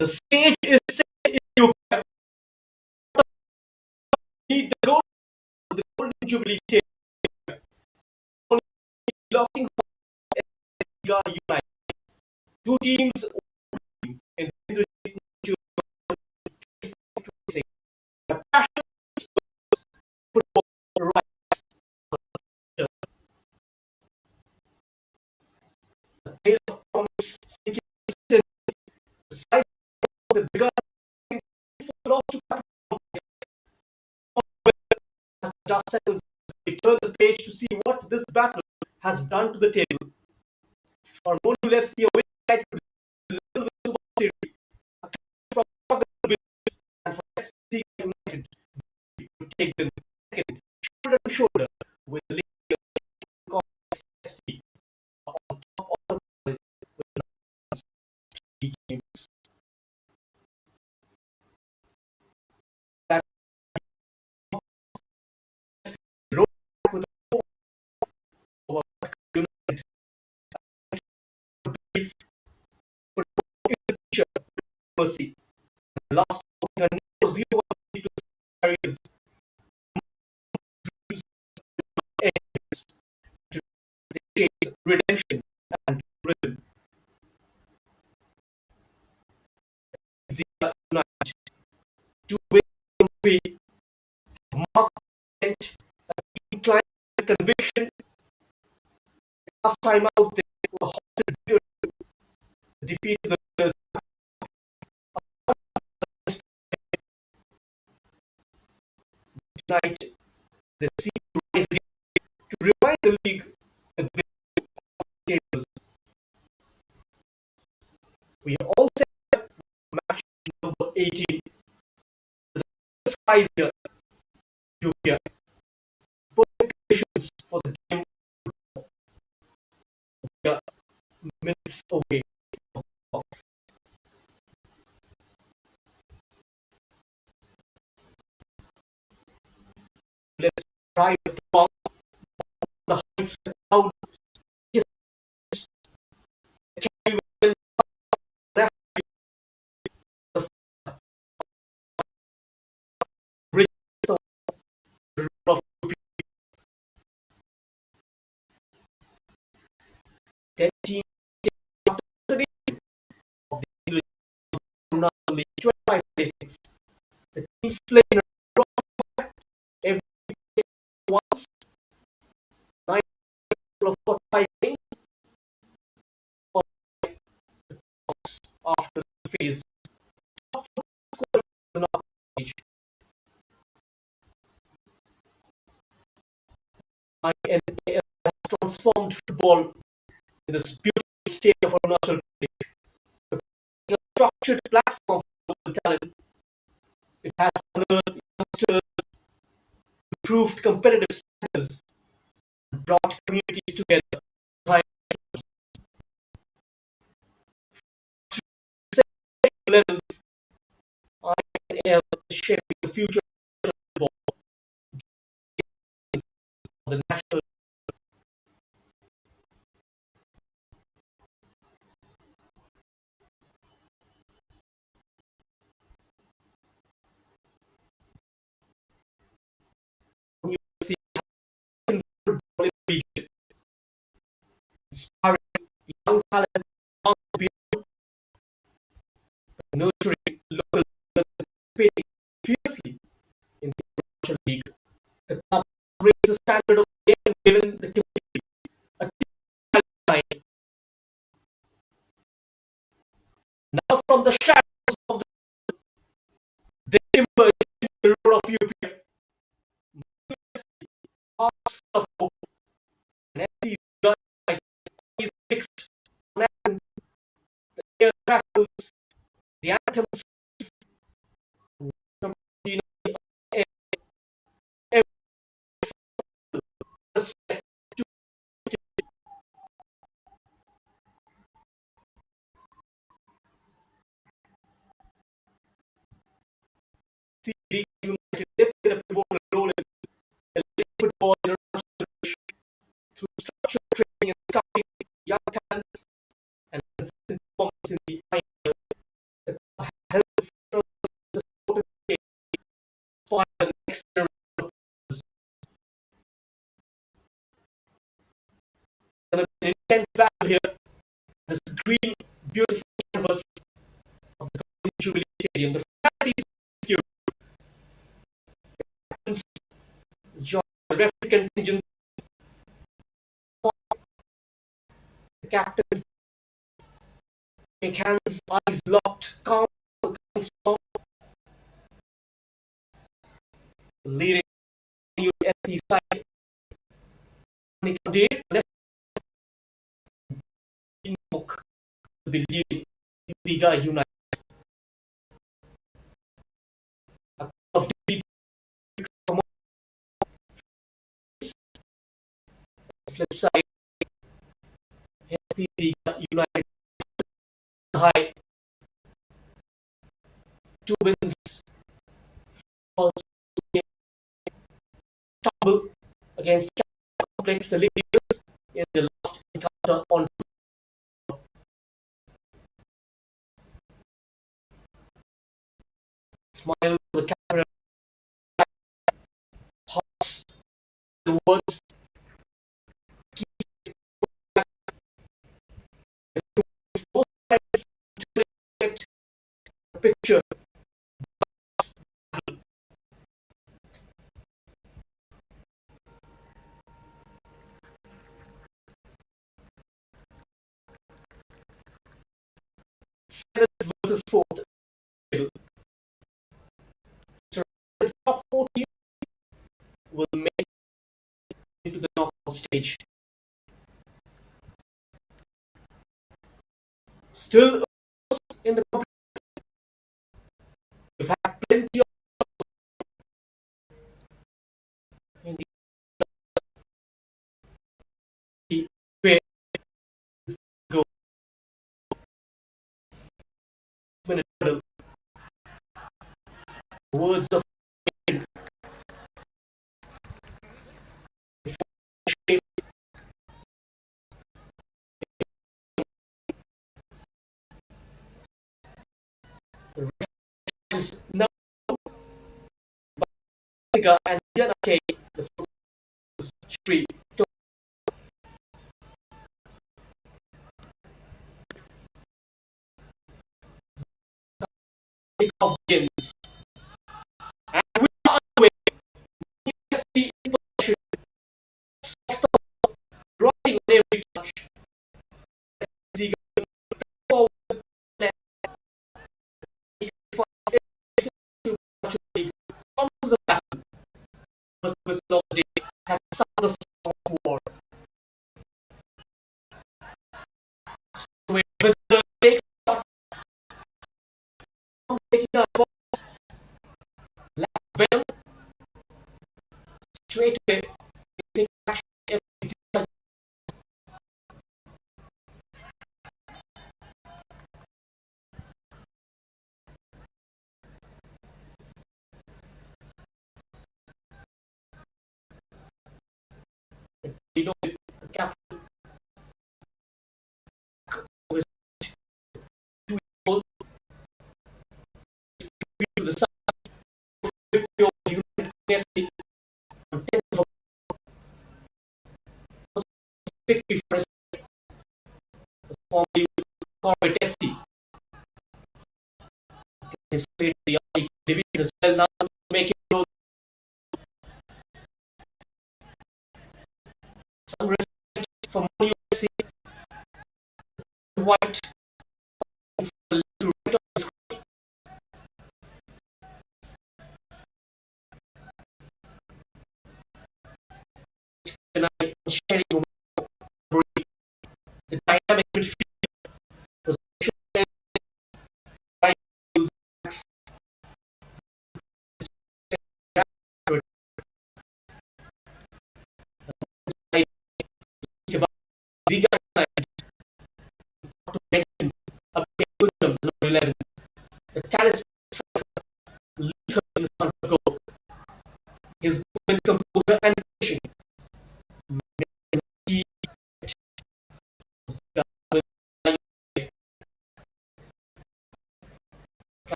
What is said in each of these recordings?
The stage is set in Ethiopia. Need the golden jubilee stage. Only locking XIGA unite. Two teams in the the passion football rights. The tale of promise seeking the side that began for lost to as the dust settles, we turn the page to see what this battle has done to the table. For Monyul FC, away right to little series from and for FC United to take them second shoulder to shoulder with the league FC on top of the with three games. That road with over United belief football in the future mercy. Last 0-1 to series ends to chase redemption and rhythm. XIGA United to win the have marked a decline in conviction. Last time out, they were halted 0 defeat the tonight. They see rise again to revive the league and win tables. We are all set for match number 18. The XIGA Ethiopia. Perfect conditions for the game. We are minutes away from off. Let's try to talk the heights out. Yes, can you win the bridge of the road of 10 teams of the English Arunachal League 25 places. The teams play in a draw every once 9 of 45 games after the phase of the knockout stage. INAL has transformed football in this beautiful state of Arunachal Pradesh, a structured platform for the talent. It has unearthed youngsters, improved competitive standards, and brought communities together. Levels, INAL is shaping the future of football, the national. Football in the region, inspiring young talent, nurturing local participating fiercely in the Arunachal League. The club raised the standard of the game and given the community a time. Now from the shadows of they emerge in the road of UP. Hearts of hope and empty is fixed on the air crackles, the anthems United played a pivotal role in football in through structured training and scouting young talents and consistent performance in the INAL. The club for the next generation of farmers. Going to be an intense battle here. This green, beautiful canvas of the Jubilee Stadium. The faculty is here. Join the referee contingents. The captains shake hands, eyes locked, calm, strong, leading UFC side. Left Inok will be leading XIGA United. Of defeat from the flip side, XIGA United high 2 wins, falls tumble against complex the leaders in the last encounter on smile the camera, hearts the words, both sides reflect the picture. Seventh versus fourth. So the top 14 will make it into the knockout stage. Still in the competition, we've had plenty of in the way go minute words of shape is now XIGA and INAL the first three of games. And we are on the way. UFC imposition, rocking on every touch. XIGA forward, left, for everything to league. Comes the battle. First whistle of the day has sounded the song of war. So a visitor takes shot, taking a box, venom, straight away, they crash everything. You know, the captain was 2 years old to the size of victory of the United FC on 10th of victory for formerly Corporate FC. His played the early division as well now to make it grow. Some respect for Monyul FC, white to right on the screen. Tonight, sharing the dynamic midfield position right XIGA to mention a buildup number 11. The challenge striker lethal in front of goal. His movement, composure, and vision. He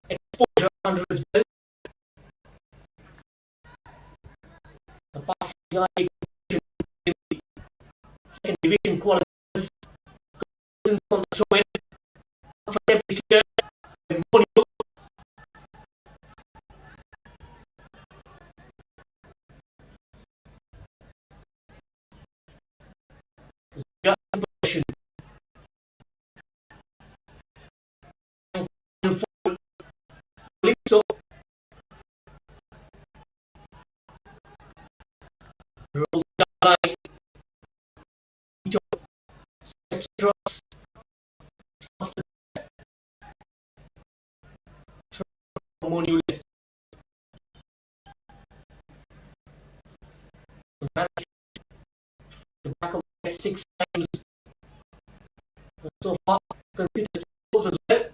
exposure XIGA second division qualifiers on the throw-in for them declared Monyul. XIGA in possession. And so roll the line. Steps across. After Monyul is managed the back of the net 6 times so far. Considers goals as well.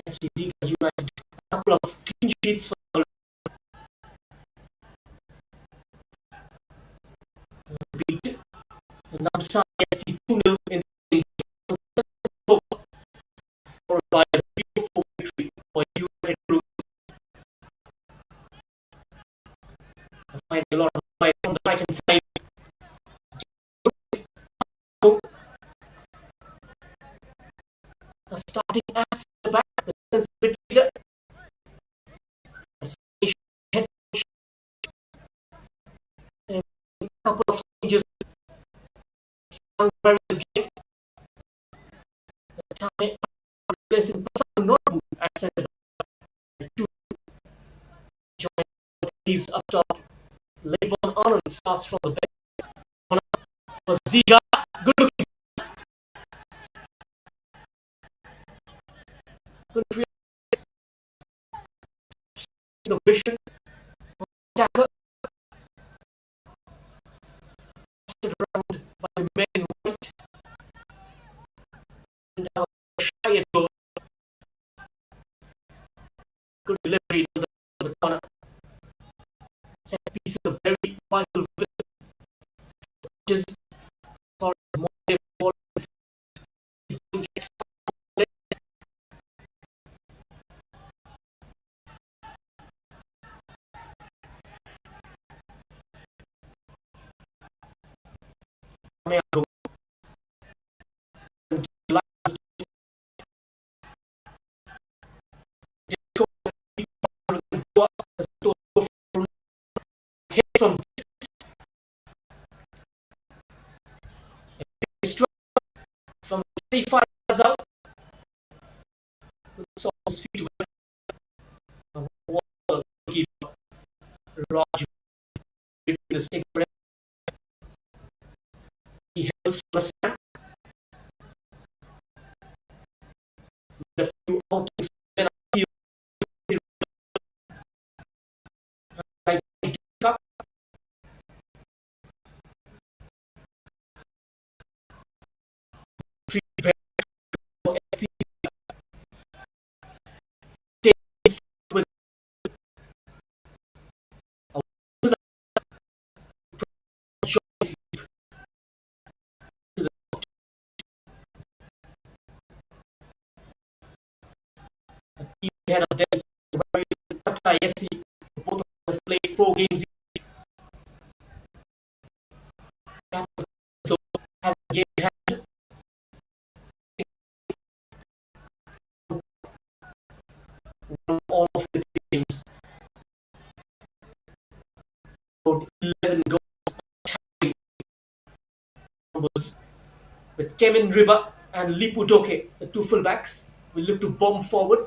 XIGA United a couple of clean sheets for the beat. Namsa FC 2-0 in the followed by a 0-4 victory for United Group. Finding a lot of fight on the right hand side. Starting at the back, the defensive midfielder. Head a couple of changes. This game. The time replacing Notebook at centre back. Two join these up top. Levon Anand starts from the back. Was XIGA good looking. Couldn't really the vision. Tackle. Around by the men in white. And now shy at goal. Good delivery to the corner. Set piece is a very vital just for more ball. Hit from from 35 yards out. Saw his feet Raj the stick. He helps from a a few outings ahead of them. FC both of them played 4 games each. So have a game hand. Won all of the games. About 11 goals with Kevin Riba and Lipu Doke, the two fullbacks, will look to bomb forward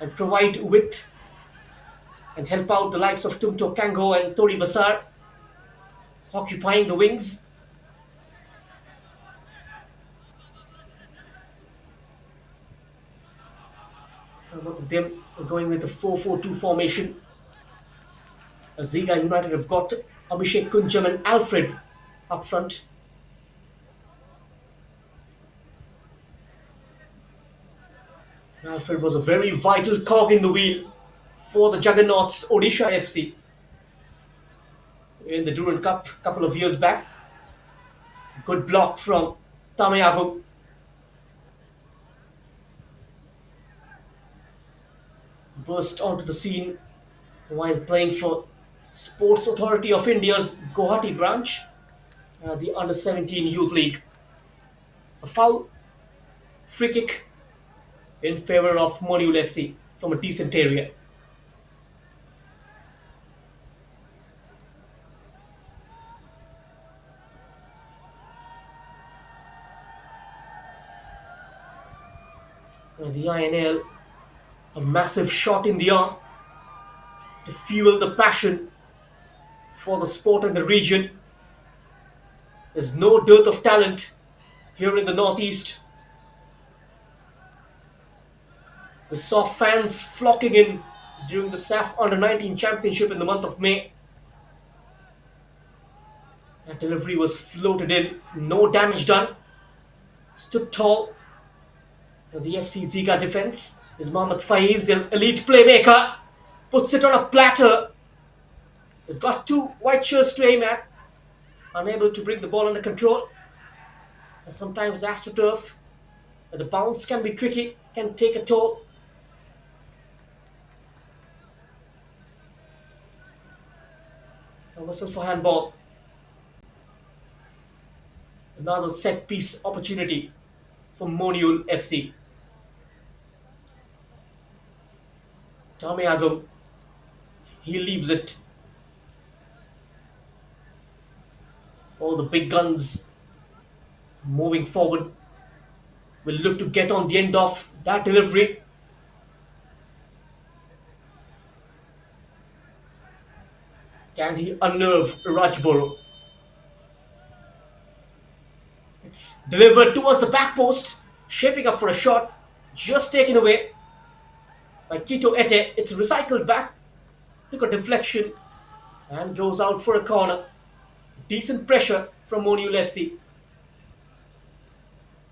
and provide width and help out the likes of Tumto Kango and Tori Basar, occupying the wings. Both of them are going with the 4-4-2 formation. XIGA United have got Abhishek Kunjam and Alfred up front. Alfred was a very vital cog in the wheel for the Juggernauts Odisha FC in the Durand Cup a couple of years back. Good block from Tamayago. burst onto the scene while playing for Sports Authority of India's Guwahati branch, the Under 17 Youth League. A foul free kick in favor of Monyul FC from a decent area. The INAL, a massive shot in the arm to fuel the passion for the sport in the region. There's no dearth of talent here in the Northeast. We saw fans flocking in during the SAF Under 19 Championship in the month of May. That delivery was floated in, no damage done. Stood tall. The XIGA defense is Mohammad Faiz, the elite playmaker. Puts it on a platter. He's got two white shirts to aim at. Unable to bring the ball under control. And sometimes the AstroTurf, the bounce can be tricky, can take a toll. A whistle for handball. Another set piece opportunity for Monyul FC. Tameagum, he leaves it. All the big guns moving forward will look to get on the end of that delivery. Can he unnerve Rajboro? It's delivered towards the back post, shaping up for a shot, just taken away by Kito Ete. It's recycled back, took a deflection and goes out for a corner. Decent pressure from Monyul FC.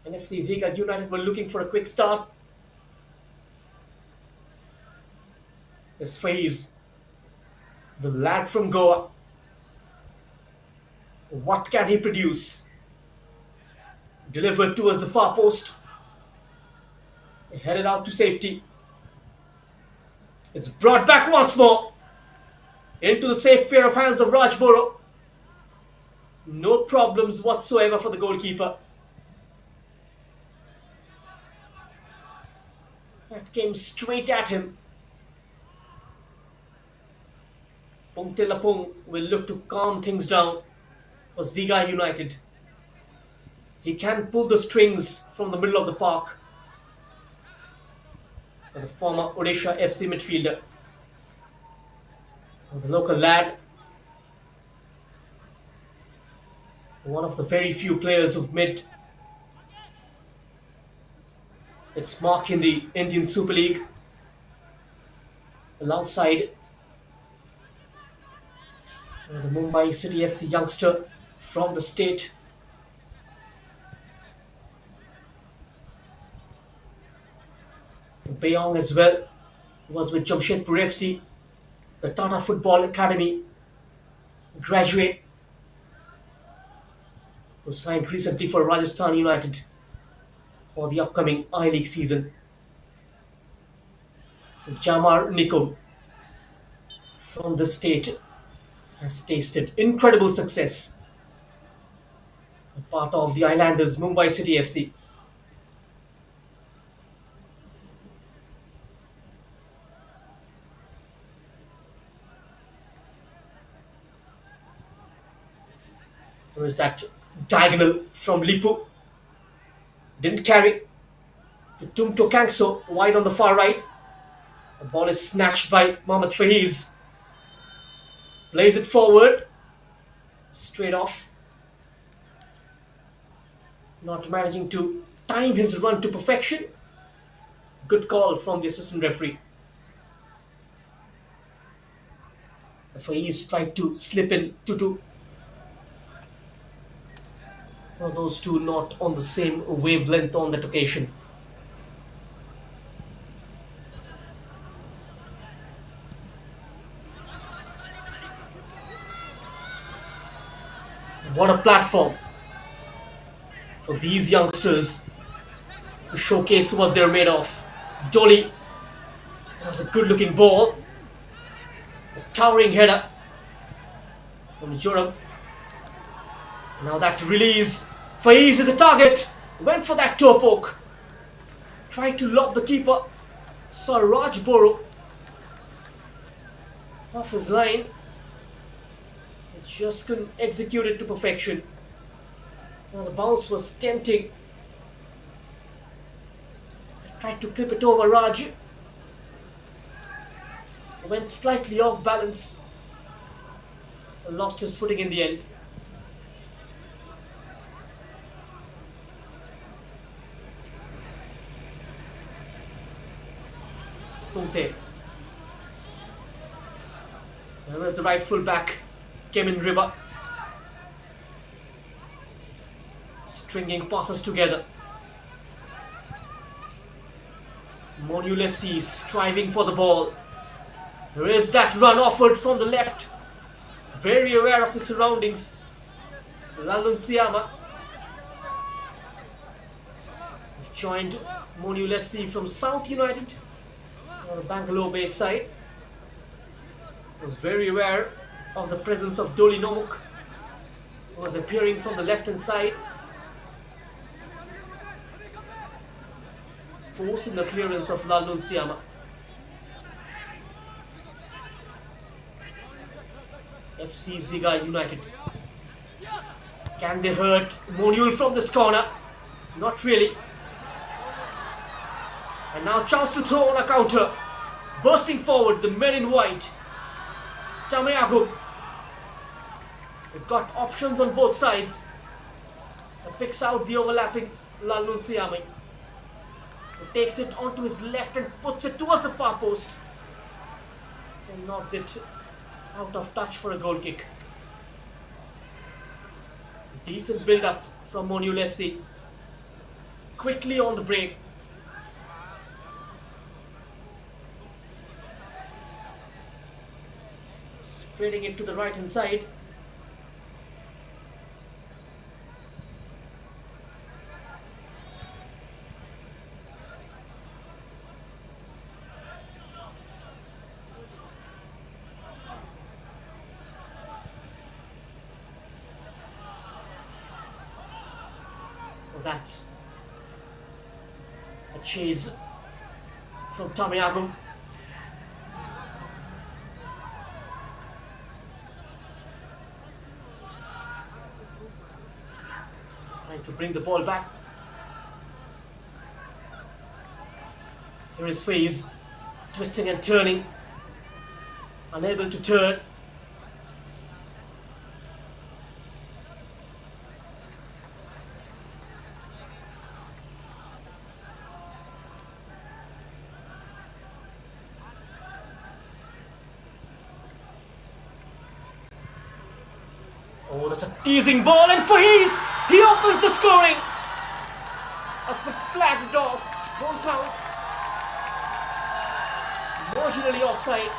And XIGA United were looking for a quick start. This phase, the lad from Goa. What can he produce? Delivered towards the far post. Headed out to safety. It's brought back once more into the safe pair of hands of Rajboro. No problems whatsoever for the goalkeeper. That came straight at him. Pungtilapung will look to calm things down for Ziga United. He can pull the strings from the middle of the park. The former Odisha FC midfielder. The local lad. One of the very few players who've made its mark in the Indian Super League. Alongside the Mumbai City FC youngster from the state. Bayong as well, was with Jamshedpur FC, the Tata Football Academy graduate, who signed recently for Rajasthan United for the upcoming I-League season. Jamar Nikom from the state has tasted incredible success. A part of the Islanders Mumbai City FC. There is that diagonal from Lipu. Didn't carry. To Tumto Kangso, wide on the far right. The ball is snatched by Mohammad Faiz. Plays it forward. Straight off. Not managing to time his run to perfection. Good call from the assistant referee. Faiz tried to slip in Tutu. Those two not on the same wavelength on that occasion. What a platform for these youngsters to showcase what they're made of. Dolly That was a good looking ball. A towering header from Joram. Now that release. Faiz is the target. Went for that toe poke. Tried to lob the keeper. Saw Raj Boro off his line. It just couldn't execute it to perfection. Now the bounce was tempting. Tried to clip it over Raj. Went slightly off balance. Lost his footing in the end. Spunte. Where's the right full back? Came in River. Stringing passes together. Monyul FC is striving for the ball. There is that run offered from the left. Very aware of his surroundings. Lalun Siama joined Monyul FC from South United on the Bangalore based side. Was very aware of the presence of Doli Nomuk, who was appearing from the left hand side, forcing the clearance of Lalun Siama. FC XIGA United. Can they hurt Monyul from this corner? Not really. And now chance to throw on a counter. Bursting forward, the men in white. Tameago has got options on both sides. He picks out the overlapping Lalun Siama. He takes it onto his left and puts it towards the far post. And knocks it out of touch for a goal kick. Decent build-up from Monyul FC. Quickly on the break. Spreading it to the right hand side. That's a chase from Tameago. Trying to bring the ball back. Here is Faiz, twisting and turning, unable to turn. Oh, that's a teasing ball, and Faiz! He opens the scoring! A foot flagged off. Don't count. Marginally offside.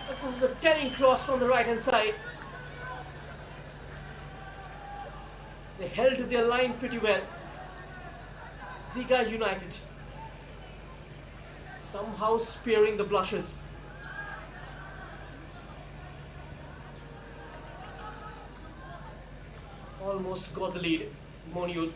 That was a telling cross from the right hand side. They held their line pretty well. XIGA United somehow sparing the blushes. Almost got the lead. Monyul.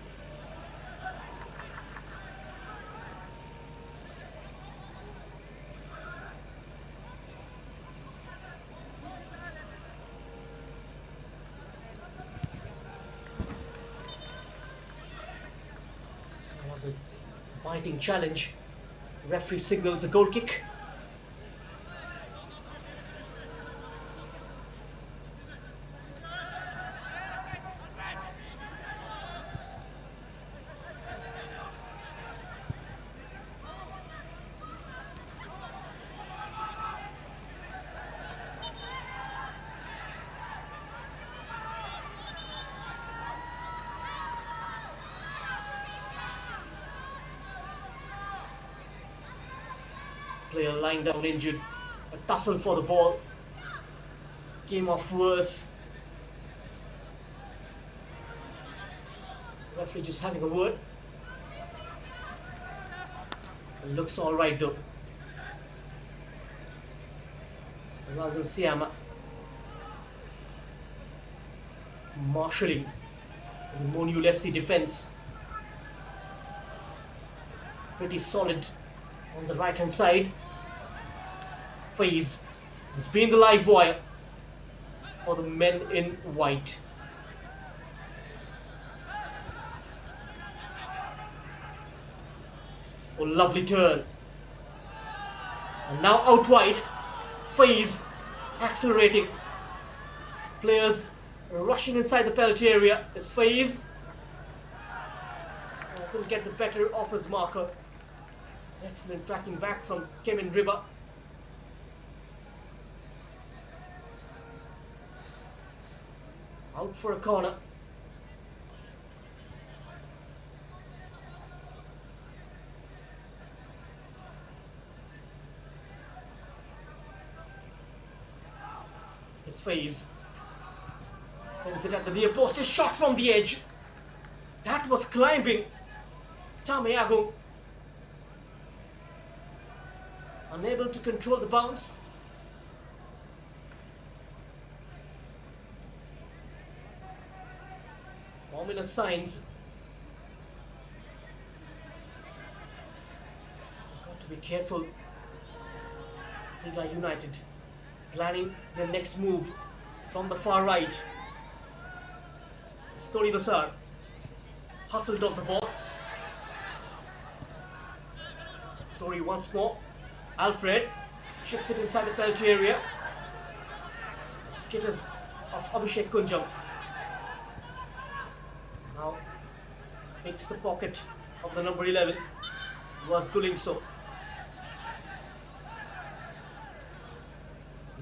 That was a biting challenge. Referee signals a goal kick. Player lying down injured. A tussle for the ball. Came off worse. Referee just having a word. It looks alright though. Ronaldo Siama marshalling the Monyul FC defense. Pretty solid on the right hand side. Faiz has been the live wire for the men in white. Oh, lovely turn. And now out wide. Faiz accelerating. Players rushing inside the penalty area. It's Faiz. Couldn't get the better of his marker. Excellent tracking back from Kevin Ribba. Out for a corner. It's Faiz. Sends it at the near post. A shot from the edge. That was climbing. Tameago. Unable to control the bounce. Ominous signs. Got to be careful. XIGA United planning their next move from the far right. Story Basar hustled off the ball. Story once more. Alfred chips it inside the penalty area. Skitters of Abhishek Kunjam. Now picks the pocket of the number 11. Was Gulingso.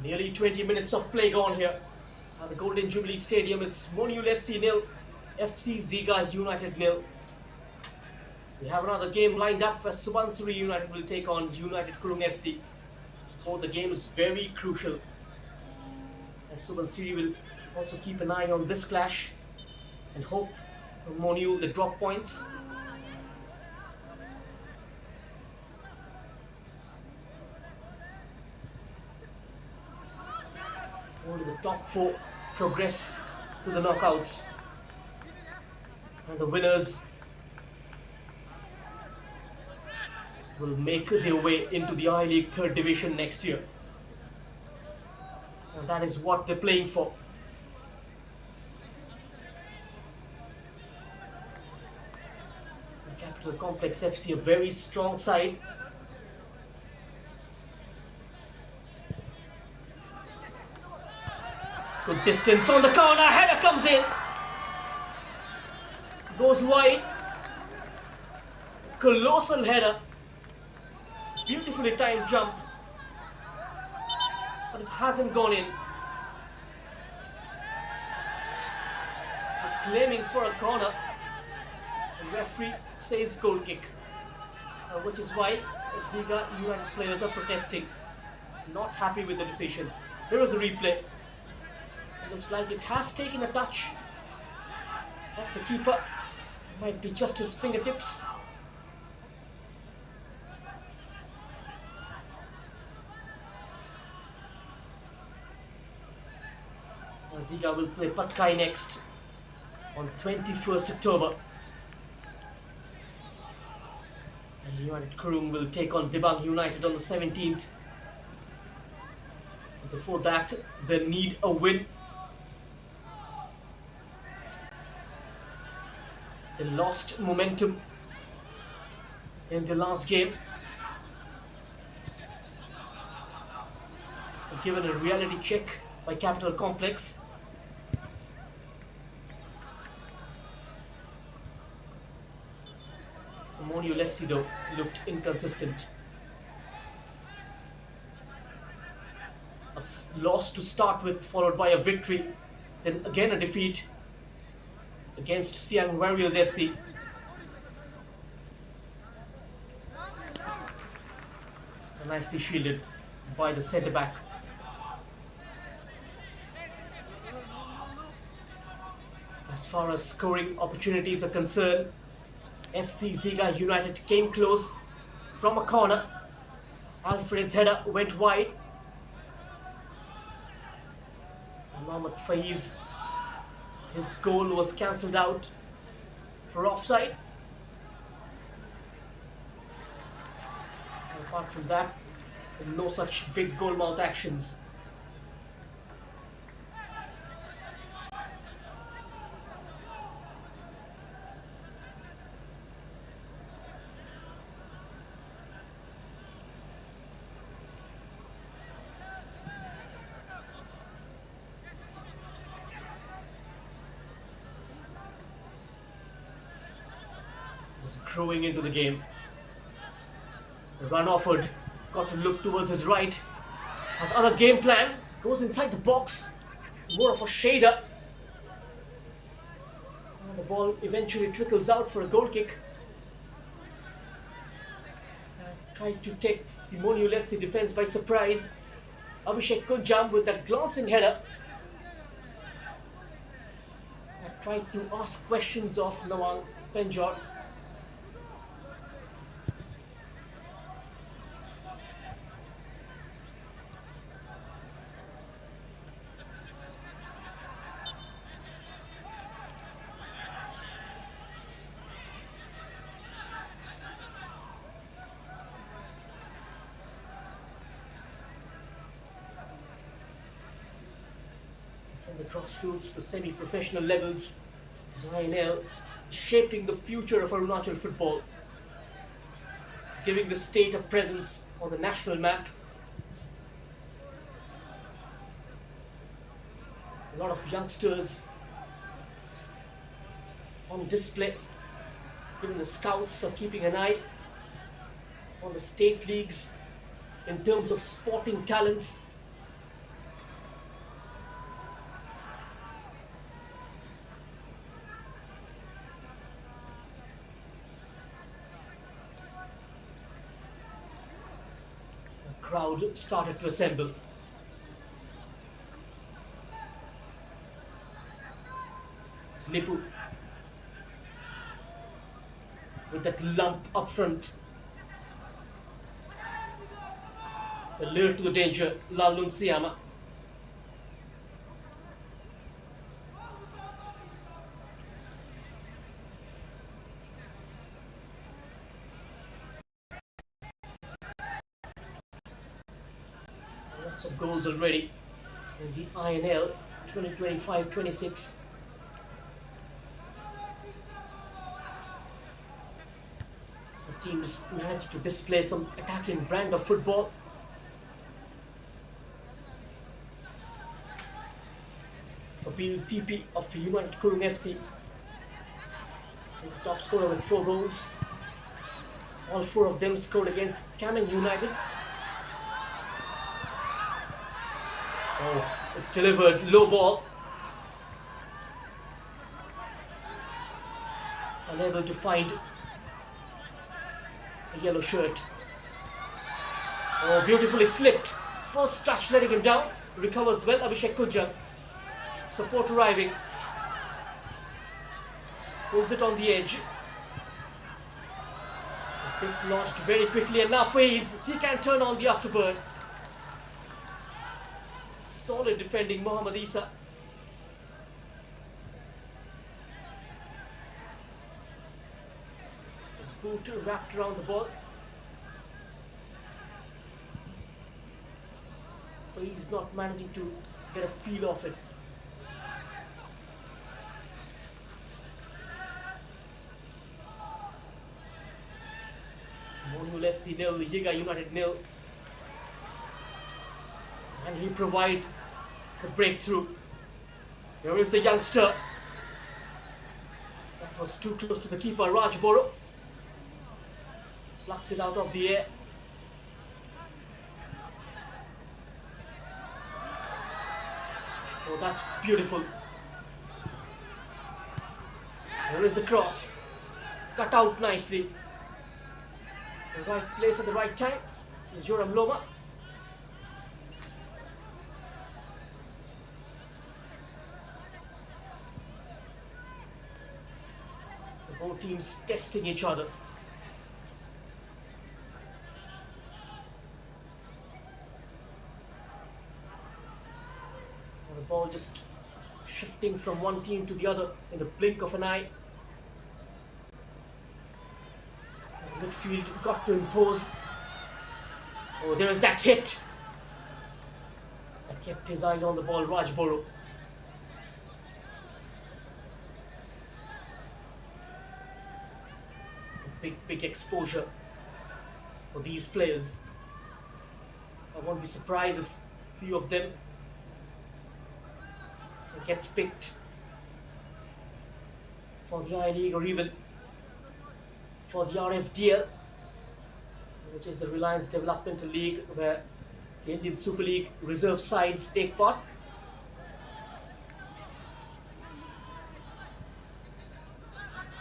Nearly 20 minutes of play gone here at the Golden Jubilee Stadium. It's Monyul FC 0, FC XIGA United 0. We have another game lined up where Subansiri United will take on United Kurung FC. Oh, the game is very crucial, as Subansiri will also keep an eye on this clash and hope Monyul they drop points. Only the top 4 progress to the knockouts, and the winners will make their way into the I-League 3rd Division next year. And that is what they're playing for. The Capital Complex FC, a very strong side. Good distance on the corner, header comes in. Goes wide. Colossal header. Beautifully timed jump. But it hasn't gone in. Claiming for a corner. The referee says goal kick. Which is why XIGA United players are protesting. Not happy with the decision. Here is a replay. It looks like it has taken a touch of the keeper. Might be just his fingertips. XIGA will play Patkai next on 21st October. And United Kurung will take on Dibang United on the 17th. Before that, they need a win. They lost momentum in the last game. Given a reality check by Capital Complex. Monyul FC though looked inconsistent. A loss to start with, followed by a victory, then again a defeat against Siang Warriors FC. Nicely shielded by the centre back. As far as scoring opportunities are concerned, FC XIGA United came close from a corner. Alfred's header went wide. Mohammad Faiz, his goal was cancelled out for offside. And apart from that, no such big goal-mouth actions. Just growing into the game. The run offered, got to look towards his right. Has other game plan, goes inside the box, more of a shader. And the ball eventually trickles out for a goal kick. And tried to take the Monyul FC defense by surprise. Abhishek Kunjam with that glancing header. And tried to ask questions of Nawang Penjor. From the grassroots to the semi-professional levels, the INAL shaping the future of Arunachal football, giving the state a presence on the national map. A lot of youngsters on display. Even the scouts are keeping an eye on the state leagues in terms of sporting talents. Crowd started to assemble. Slipu with that lump up front. Alert to the danger, Lalun Siama. Lots of goals already in the INL 2025-26. The teams managed to display some attacking brand of football. Fabil TP of United Kurung FC is the top scorer with 4 goals. All 4 of them scored against Kameng United. Oh, it's delivered, low ball. Unable to find a yellow shirt. Oh, beautifully slipped. First touch letting him down. Recovers well, Abhishek Kunjam. Support arriving. Pulls it on the edge. Dislodged very quickly, and now Faiz. He can turn on the afterburn. Solid defending, Mohammad Isa. His boot wrapped around the ball. Faiz not managing to get a feel of it. Monyul FC 0, XIGA United 0. And he provide the breakthrough. Here is the youngster. That was too close to the keeper, Rajboro. Plucks it out of the air. Oh, that's beautiful. Here is the cross. Cut out nicely. The right place at the right time is Joram Loma. Both teams testing each other. The ball just shifting from one team to the other in the blink of an eye. The midfield got to impose. Oh, there is that hit. I kept his eyes on the ball, Rajboro. Big exposure for these players. I won't be surprised if a few of them gets picked for the I-League or even for the RFDL, which is the Reliance Developmental League, where the Indian Super League reserve sides take part.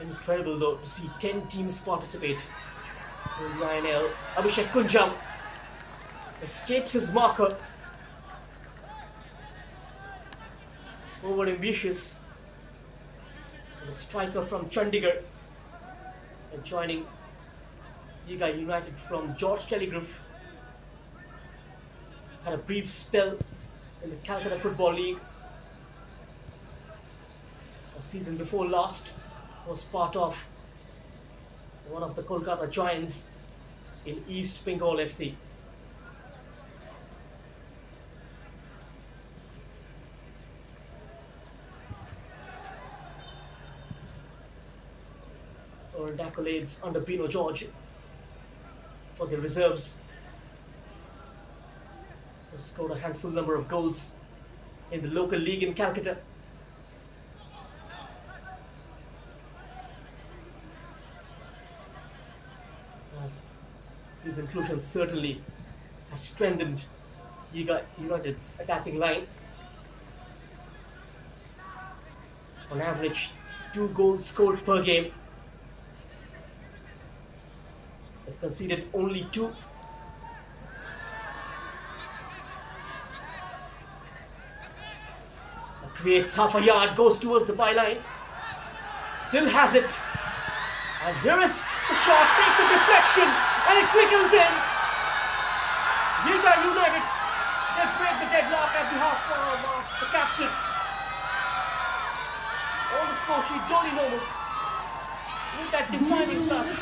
Incredible though to see 10 teams participate in the INAL. Abhishek Kunjam escapes his marker. Over ambitious. The striker from Chandigarh joining XIGA United from George Telegraph. Had a brief spell in the Calcutta Football League. A season before last, was part of one of the Kolkata Giants in East Bengal FC. Earned accolades under Bino George for the reserves. He scored a handful number of goals in the local league in Calcutta. His inclusion certainly has strengthened XIGA United's attacking line. On average, 2 goals scored per game. They've conceded only 2. Creates half a yard, goes towards the byline. Still has it. And here is the shot, takes a deflection, and it trickles in. XIGA United, they break the deadlock at the half-hour mark. The captain on the score sheet, Dolly Noble, with that defining touch.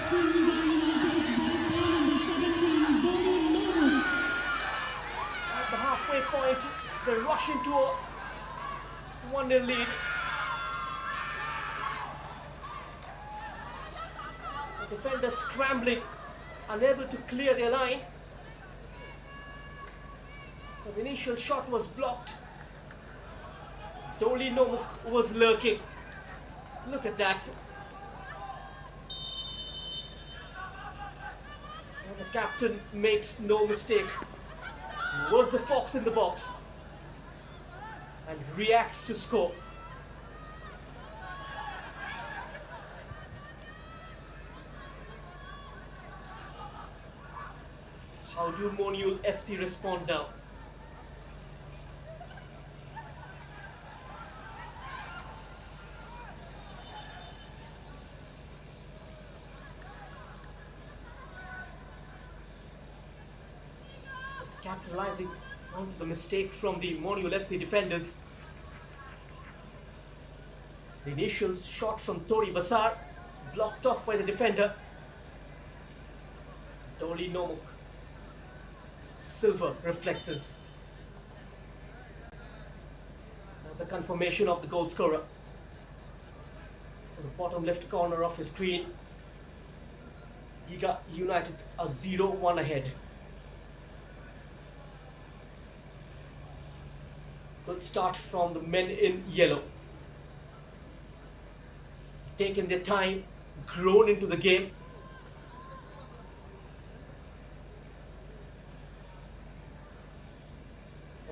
At the halfway point, they rush into a 1-0 lead. Defenders scrambling, unable to clear their line. But the initial shot was blocked. Dolly Nomuk was lurking. Look at that. And the captain makes no mistake. He was the fox in the box and reacts to score. How do Monyul FC respond now? Was capitalizing onto the mistake from the Monyul FC defenders. The initial shot from Tori Basar blocked off by the defender. Dolly Nomuk. Silver reflexes as the confirmation of the goal scorer. In the bottom left corner of his screen, XIGA United are 0-1 ahead. Good start from the men in yellow. Taken their time, grown into the game.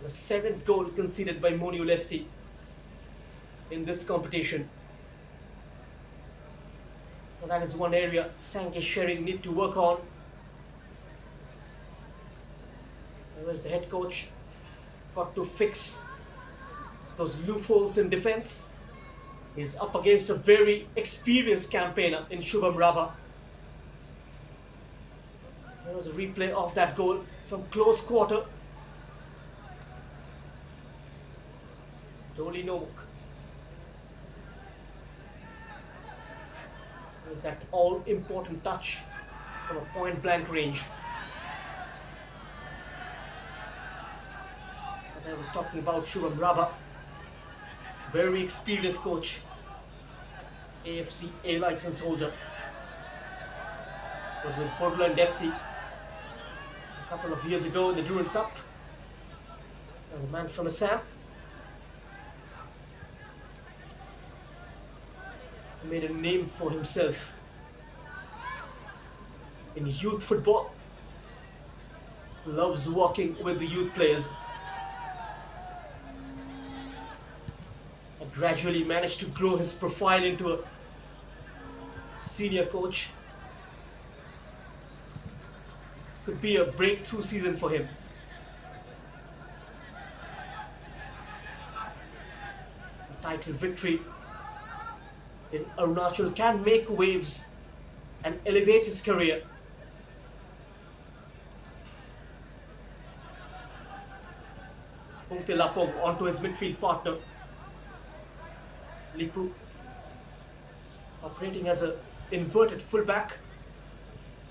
The 7th goal conceded by Monyul FC in this competition. And that is one area Sanke Sherry need to work on. Whereas the head coach got to fix those loopholes in defense. He's up against a very experienced campaigner in Shubham Rabha. There was a replay of that goal from close quarter. Novak with that all-important touch from a point-blank range. As I was talking about Shubham Raba, very experienced coach, AFC A license holder, was with Portland FC a couple of years ago in the Durand Cup. And the man from Assam made a name for himself in youth football. Loves working with the youth players. And gradually managed to grow his profile into a senior coach. Could be a breakthrough season for him. A title victory in Arunachal can make waves and elevate his career. Spunte Lapong onto his midfield partner. Lipu operating as an inverted fullback.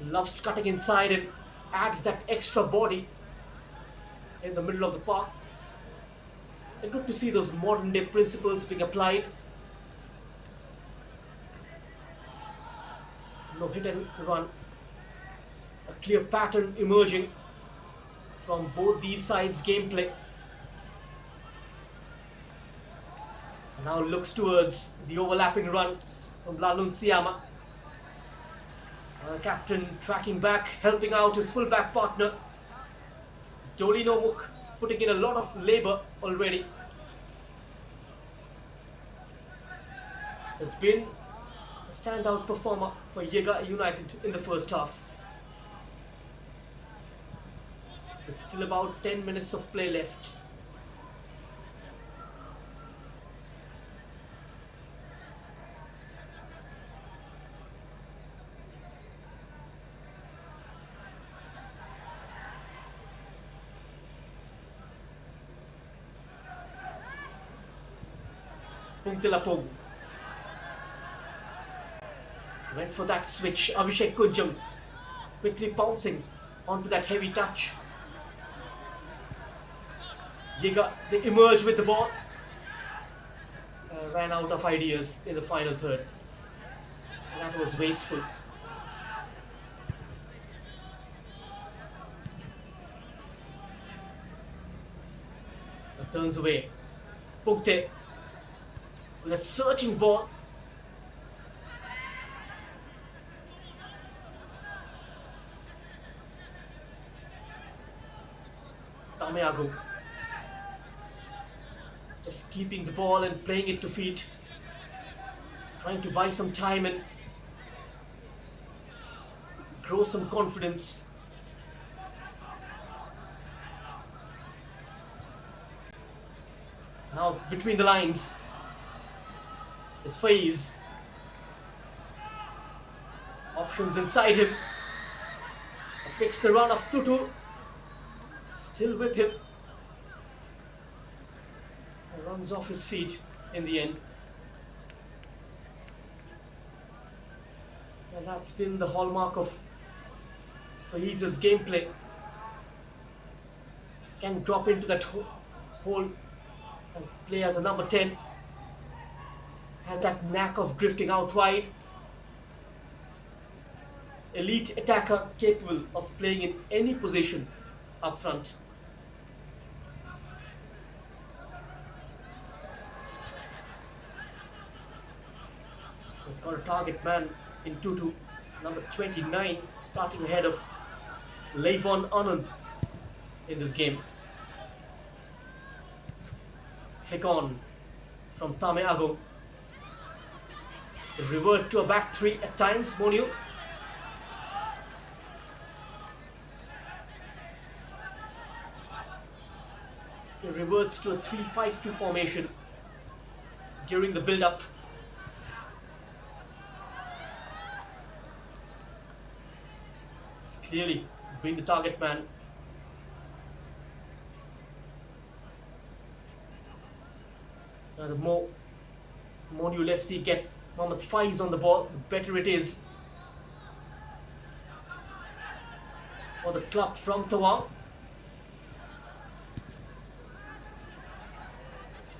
Loves cutting inside and adds that extra body in the middle of the park. And good to see those modern day principles being applied. No hit and run. A clear pattern emerging from both these sides' gameplay. Now looks towards the overlapping run from Lalun Siama. Captain tracking back, helping out his fullback partner. Novak putting in a lot of labour already. Has been a standout performer for XIGA United in the first half. With still about 10 minutes of play left. Puntilapong went for that switch. Abhishek Kunjam quickly pouncing onto that heavy touch. XIGA, they emerged with the ball. Ran out of ideas in the final third. That was wasteful. Turns away. Pukte with a searching ball. Tameago just keeping the ball and playing it to feet, trying to buy some time and grow some confidence. Now between the lines is Faiz. Options inside him. Picks the run of Tutu. Still with him. Runs off his feet in the end. And that's been the hallmark of Faiz's gameplay. Can drop into that hole and play as a number 10. Has that knack of drifting out wide. Elite attacker capable of playing in any position up front. He's got a target man in Tutu, number 29, starting ahead of Levon Anand in this game. Flick on from Tameago. Revert to a back three at times, Monyul. He reverts to a 3-5-2 formation during the build-up. It's clearly being the target man. The more Monyul FC get Mohamed Faiz on the ball, the better it is for the club from Tawang.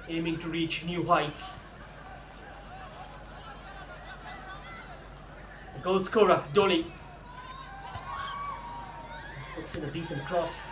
Aiming to reach new heights. The goal scorer, Dolly, puts in a decent cross.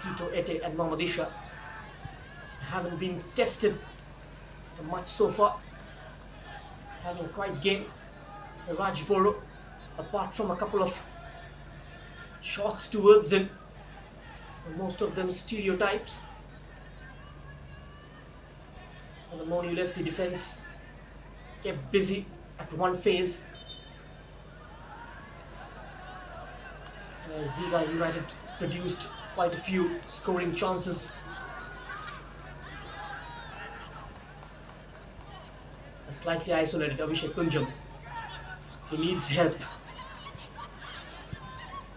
Tito Ete and Mamadisha haven't been tested much so far, having a quiet game. Rajboro, apart from a couple of shots towards him, most of them stereotypes. And the Monyul FC defense kept busy at one phase. XIGA United produced quite a few scoring chances. A slightly isolated Abhishek Kunjam. He needs help.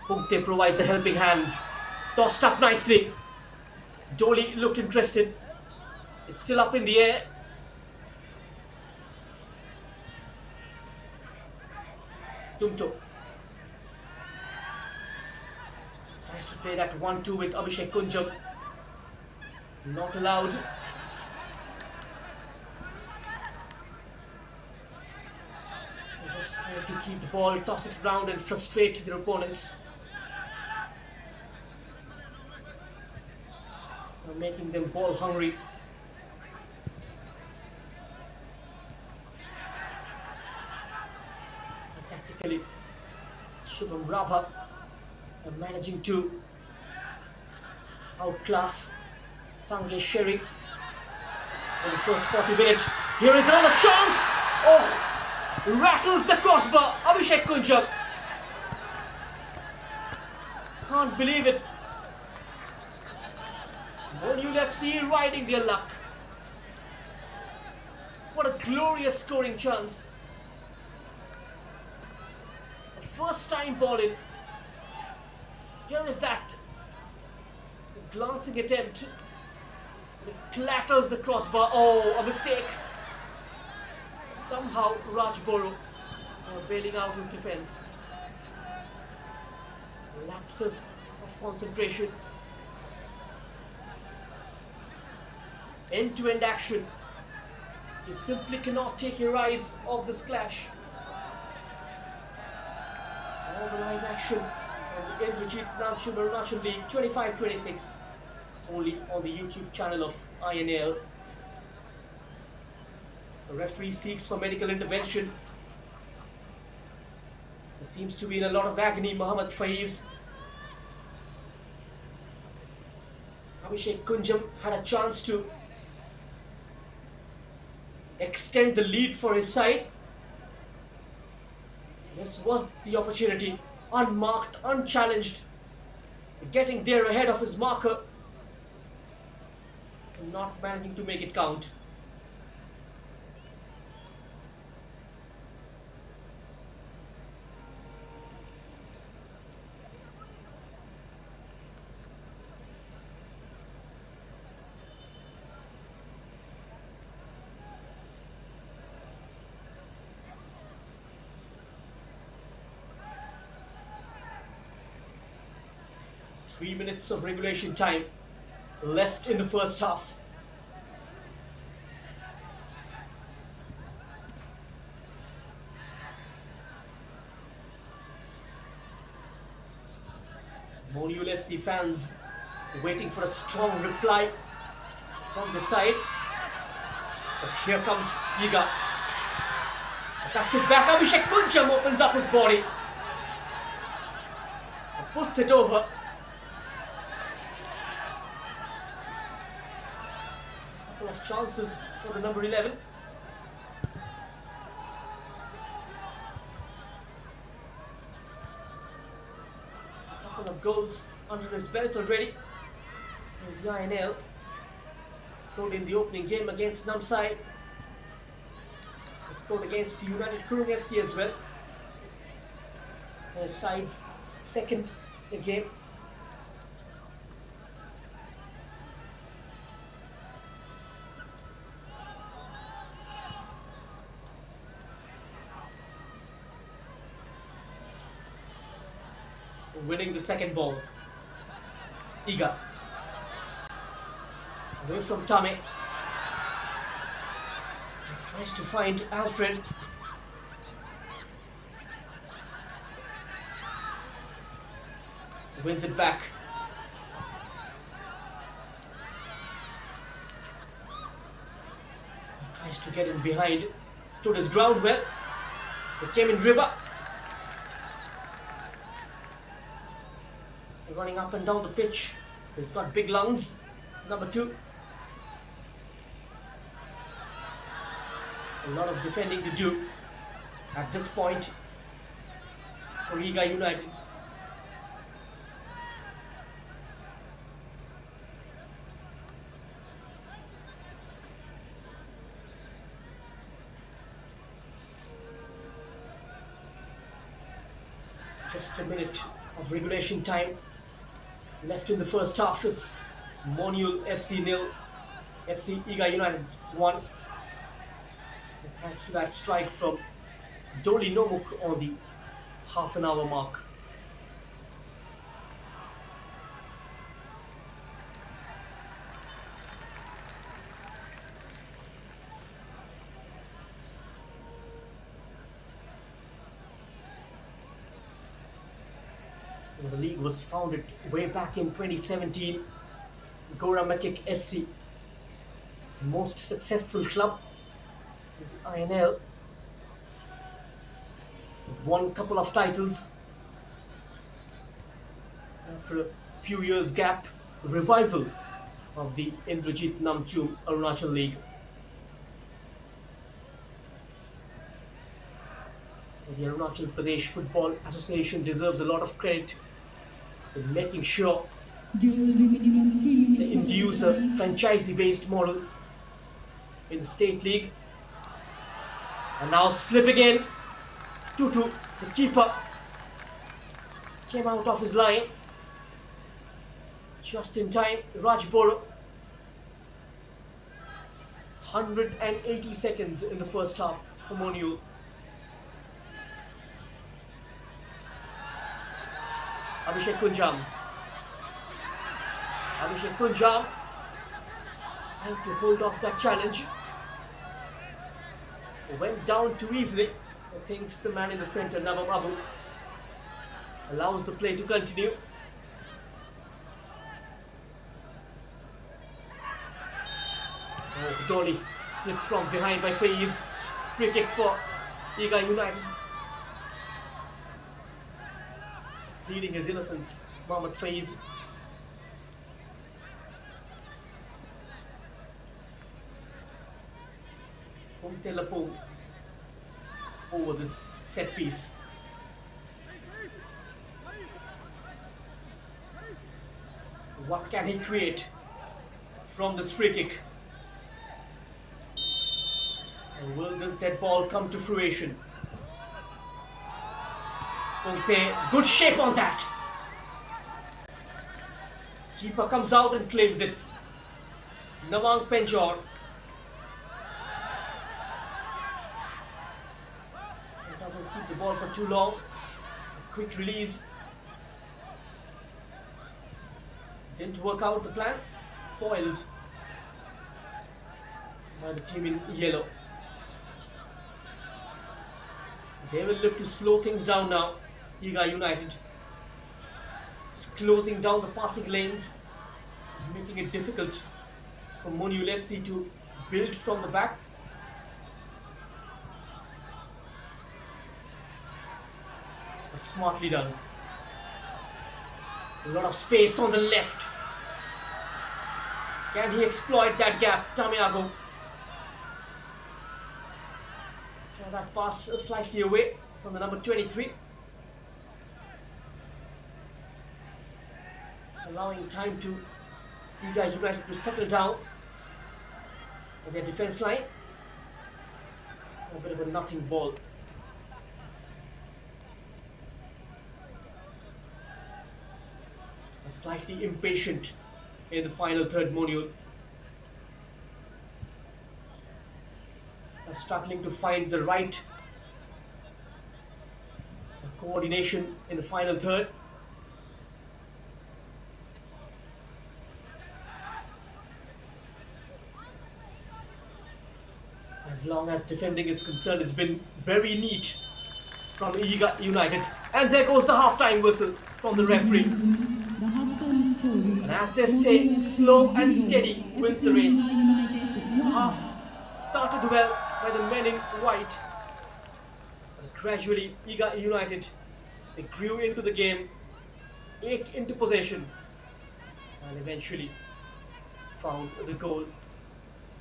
Pugte provides a helping hand. Tossed up nicely. Dolly looked interested. It's still up in the air. Tumto tries to play that 1-2 with Abhishek Kunjam. Not allowed. They just try to keep the ball, toss it around and frustrate their opponents. Making them ball hungry. Tactically, Shubham Rabha managing to outclass Sange Sherry in the first 40 minutes. Here is another chance. Oh, rattles the crossbar. Abhishek Kunjam. Can't believe it. Monyul FC riding their luck. What a glorious scoring chance. A first time ball in. Here is that. A glancing attempt. It clatters the crossbar. Oh, a mistake. Somehow Rajboro bailing out his defense. Lapses of concentration. End-to-end action. You simply cannot take your eyes off this clash. All the live action on the Arunachal League 25-26, only on the YouTube channel of INAL. The referee seeks for medical intervention. There seems to be in a lot of agony. Mohamed Faiz. Abhishek Kunjam had a chance to extend the lead for his side. This was the opportunity, unmarked, unchallenged, getting there ahead of his marker, and not managing to make it count. Three minutes of regulation time left in the first half. Monyul FC fans waiting for a strong reply from the side. But here comes Yiga. That's it back. Abhishek Kunjam opens up his body. Puts it over. Of chances for the number 11. A couple of goals under his belt already. And the INL scored in the opening game against Namsai. He scored against United Kurung FC as well. And his side's second game. Winning the second ball. XIGA. Away from Tame. Tries to find Alfred. Wins it back. Tries to get in behind. Stood his ground well. It came in river. Running up and down the pitch. He's got big lungs. Number 2. A lot of defending to do at this point for XIGA United. Just a minute of regulation time left in the first half. It's Monyul FC 0, FC XIGA United 1. And thanks to that strike from Doli Nomuk on the half an hour mark. The league was founded way back in 2017. Gora Makik SC, the most successful club in the INL. Won a couple of titles. After a few years gap, revival of the Indrajit Namchum Arunachal League. The Arunachal Pradesh Football Association deserves a lot of credit in making sure they induce a franchisee-based model in the state league. And now slipping in, Tutu, the keeper, came out of his line just in time. Rajboro, 180 seconds in the first half for Monyul. Abhishek Kunjam trying to hold off that challenge. Went down too easily. I think the man in the center, Nawab Abu, allows the play to continue. Oh, Dolly flipped from behind by Faiz. Free kick for XIGA United. Pleading his innocence, Mohammad Faiz. Umtelapo over this set piece. What can he create from this free kick? And will this dead ball come to fruition? Good shape on that. Keeper comes out and claims it. Nawang Penjor. Doesn't keep the ball for too long. A quick release. Didn't work out the plan. Foiled by the team in yellow. They will look to slow things down now. XIGA United is closing down the passing lanes, making it difficult for Monyul FC to build from the back. Smartly done. A lot of space on the left. Can he exploit that gap? Tamiago. That pass slightly away from the number 23. allowing time to IGA United to settle down on their defense line. A bit of a nothing ball. Slightly impatient in the final third. Monyul struggling to find the right coordination in the final third. As long as defending is concerned, it's been very neat from IGA United. And there goes the halftime whistle from the referee. And as they say, slow and steady wins the race. Half started well by the men in white. But gradually, IGA United, they grew into the game, ate into possession, and eventually found the goal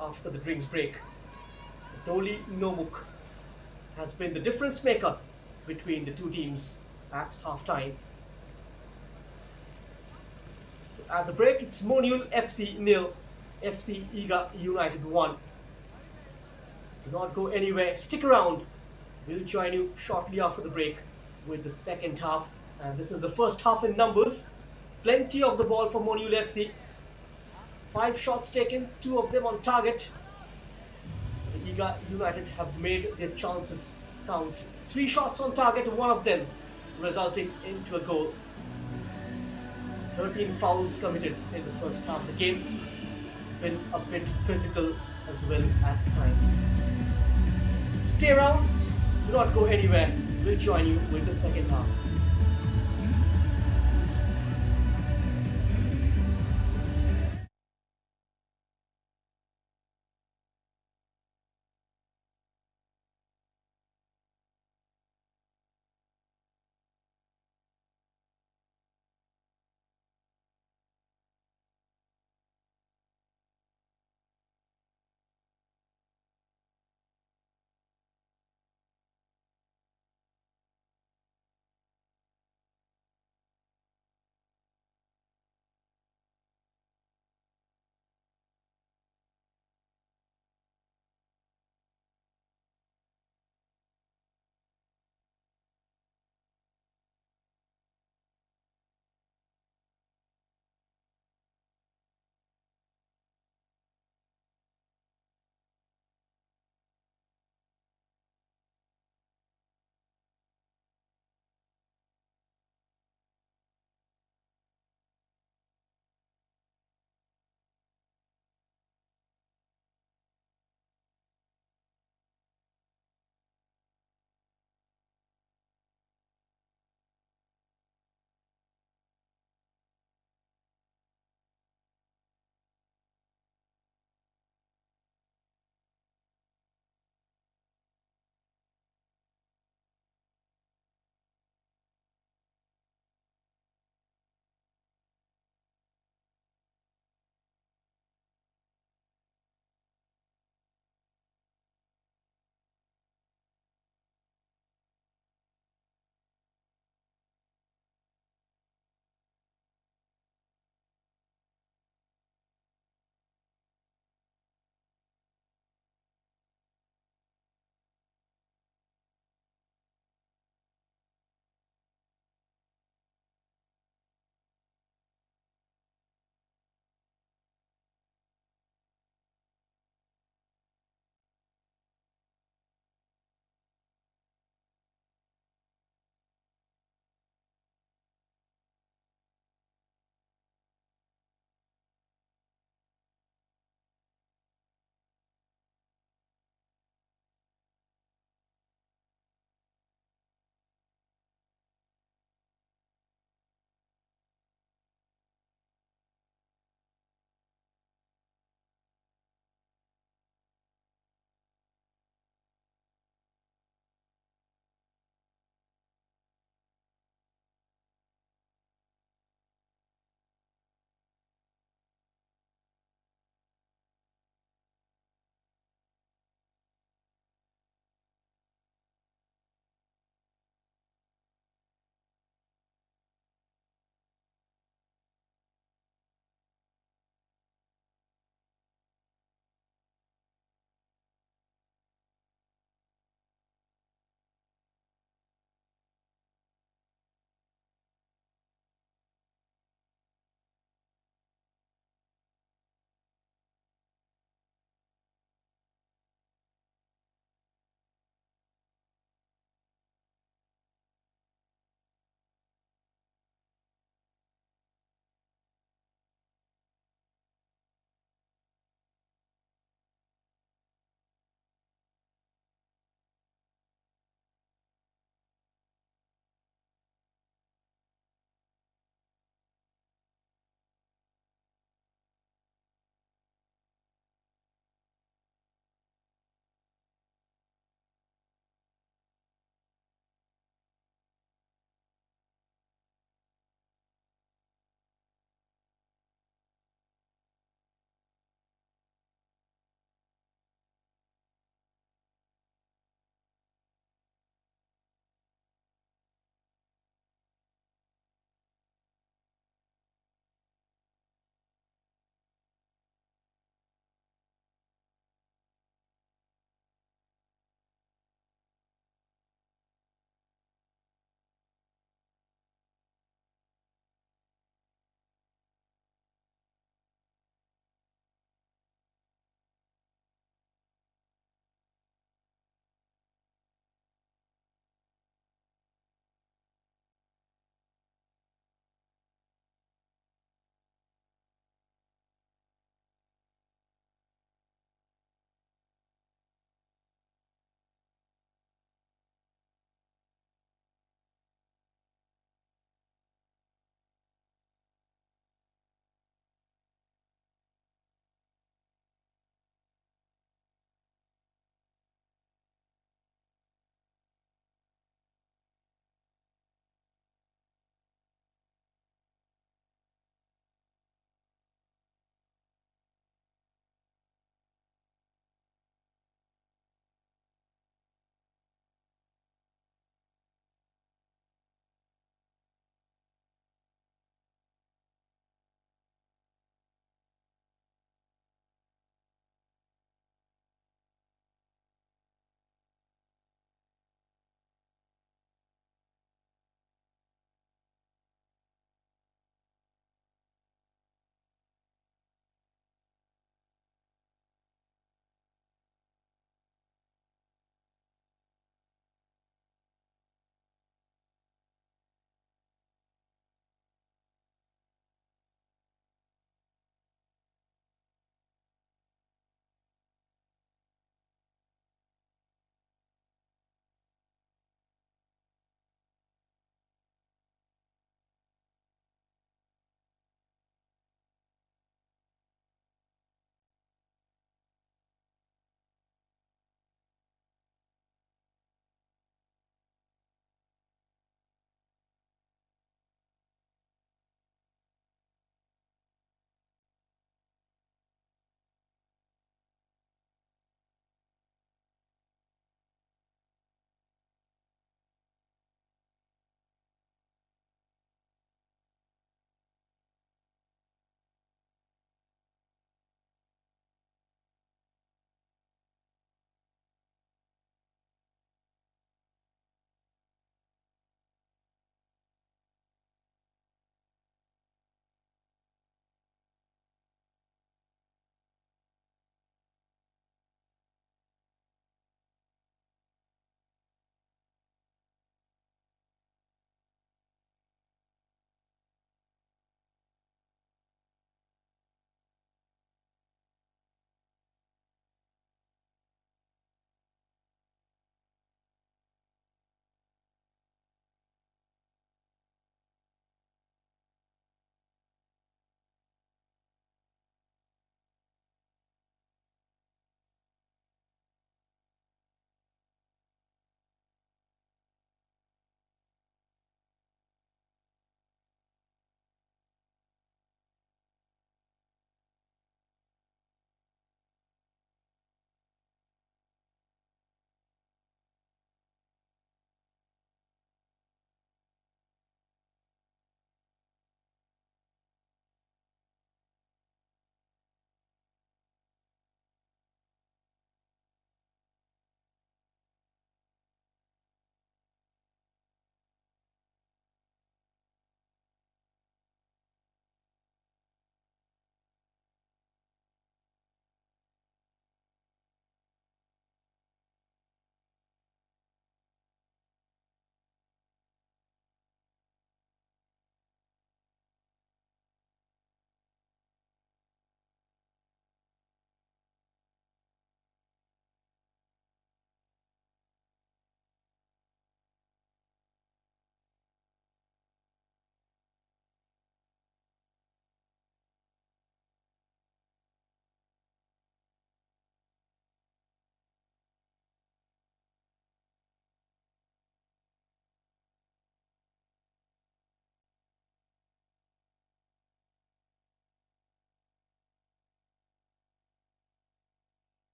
after the drinks break. Doli Nomuk has been the difference maker between the two teams at halftime. So at the break, it's Monyul FC 0, FC IGA United 1. Do not go anywhere. Stick around. We'll join you shortly after the break with the second half. And this is the first half in numbers. Plenty of the ball for Monyul FC. 5 shots taken, 2 of them on target. The IGA United have made their chances count. 3 shots on target, 1 of them resulting into a goal. 13 fouls committed in the first half. The game been a bit physical as well at times. Stay around, do not go anywhere. We'll join you with the second half.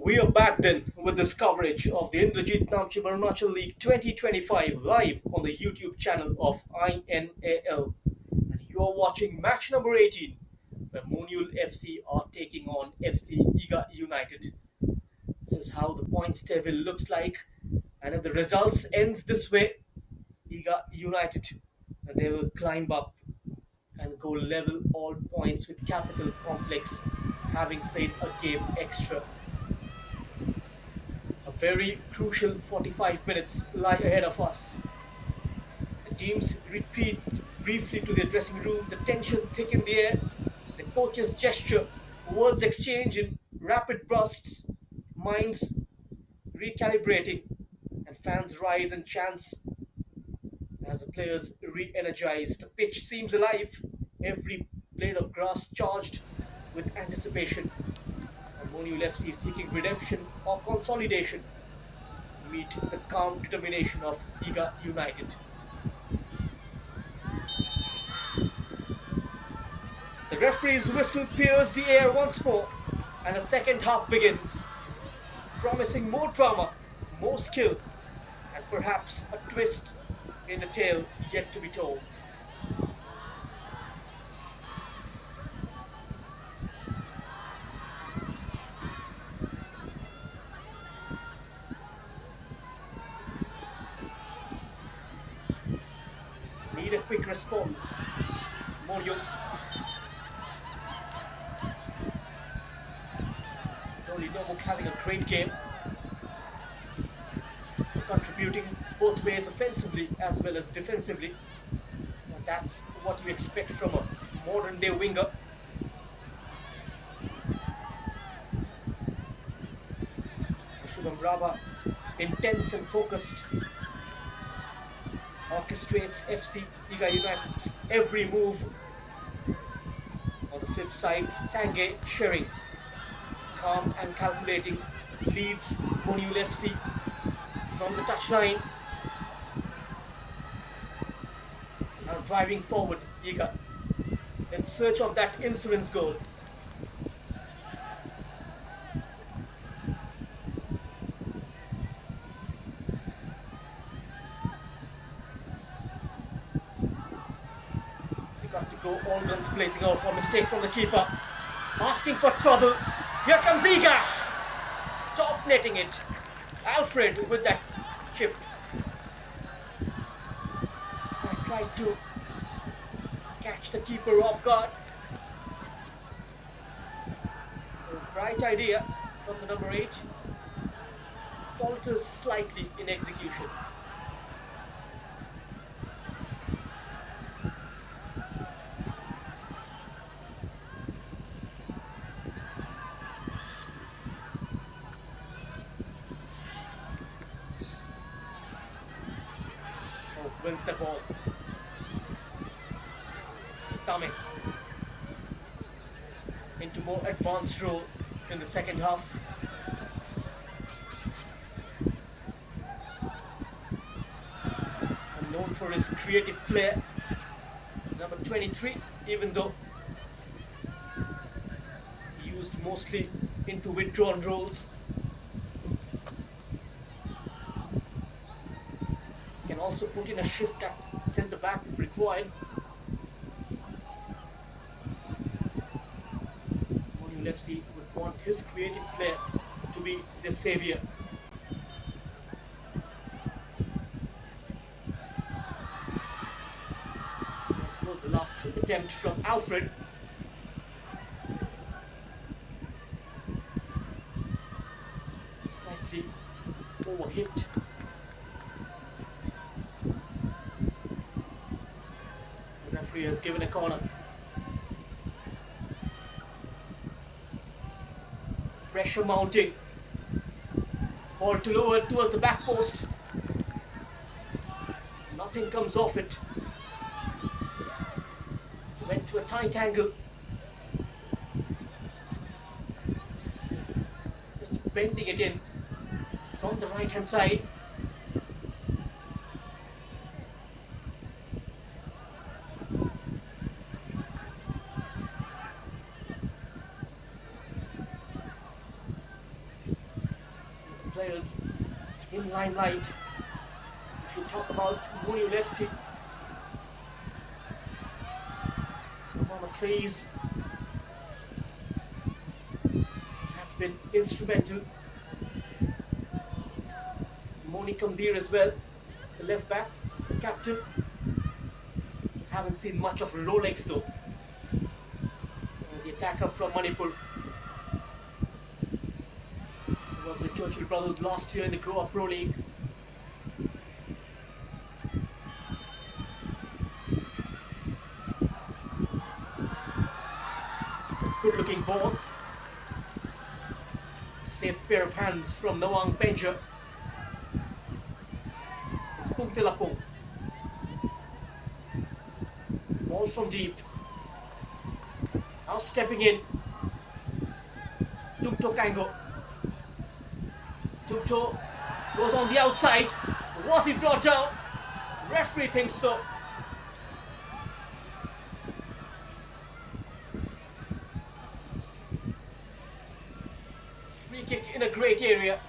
We are back then with this coverage of the Indrajit Namchi Arunachal League 2025 live on the YouTube channel of INAL. And you are watching match number 18, where Monyul FC are taking on XIGA United. This is how the points table looks like, and if the results ends this way, IGA United, they will climb up and go level all points with Capital Complex, having played a game extra. A very crucial 45 minutes lie ahead of us. The teams retreat briefly to their dressing rooms, the tension thick in the air, the coach's gesture, words exchange in rapid bursts, minds recalibrating, and fans rise and chants as the players re-energize. The pitch seems alive, every blade of grass charged with anticipation. And Monyul FC seeking redemption or consolidation meet the calm determination of IGA United. The referee's whistle pierces the air once more, and the second half begins, promising more drama, more skill, and perhaps a twist in the tale yet to be told. Need a quick response. Monyul. Only Novak having a great game, contributing both ways offensively as well as defensively. And that's what you expect from a modern day winger. Shubham Brava, intense and focused, orchestrates FC Liga United's every move. On the flip side, Sange Shering, calm and calculating, leads Monyul FC from the touchline. Now driving forward, Iga, in search of that insurance goal. They got to go all guns blazing out. A mistake from the keeper, asking for trouble. Here comes Iga, top netting it. Alfred with that chip. I tried to catch the keeper off guard. A bright idea from the number 8. Falters slightly in execution. Wins the ball. Tame into more advanced role in the second half. And known for his creative flair, number 23, even though used mostly into withdrawn roles. Can also put in a shift at centre back if required. Monyul FC would want his creative flair to be the saviour. This was the last attempt from Alfred. Slightly overhit. Has given a corner. Pressure mounting. Ball to lower towards the back post. Nothing comes off it. Went to a tight angle. Just bending it in from the right hand side. in limelight. If you talk about Monyul FC, Mohammad Faiz has been instrumental. Moni Kamdir as well, the left back, the captain. Haven't seen much of Rolex though. The attacker from Manipur. He was with Churchill Brothers last year in the Grow Up Pro League. It's a good looking ball. Safe pair of hands from Nawang Penja. It's Pungtilapung. Ball from deep. Now stepping in. Tumto Kango. Tumto goes on the outside. Was he brought down? Referee thinks so. Free kick in a great area.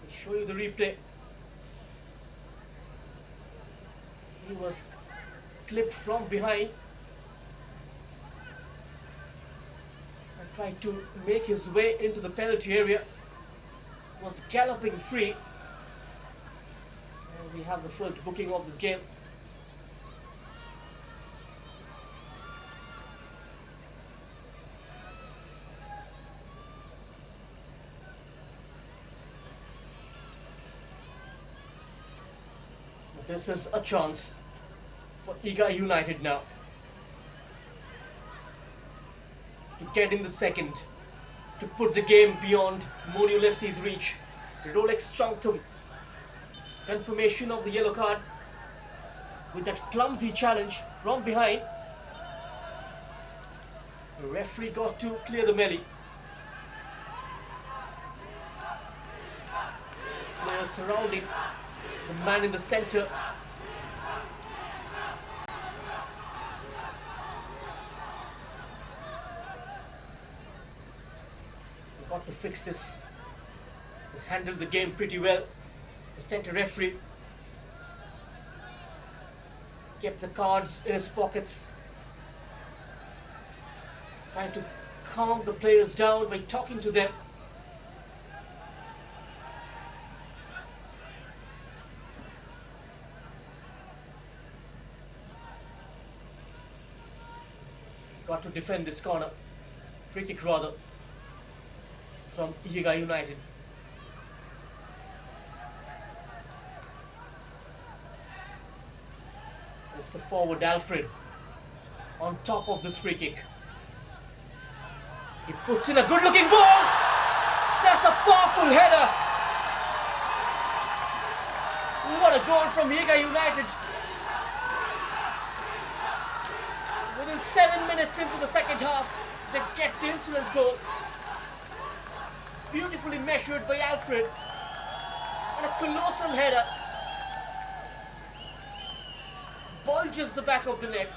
Show you the replay. He was clipped from behind and tried to make his way into the penalty area. Was galloping free. And we have the first booking of this game. This is a chance for XIGA United now to get in the second, to put the game beyond Monyul FC's reach. Rolex Changthum, confirmation of the yellow card with that clumsy challenge from behind. The referee got to clear the melee. Players surrounding the man in the center. We got to fix this. He's handled the game pretty well. The center referee kept the cards in his pockets, trying to calm the players down by talking to them. Got to defend this corner. Free kick rather from XIGA United. It's the forward Alfred on top of this free kick. He puts in a good looking ball. That's a powerful header. What a goal from XIGA United. Within 7 minutes into the second half, they get the insolence goal. Beautifully measured by Alfred. And a colossal header. Bulges the back of the net.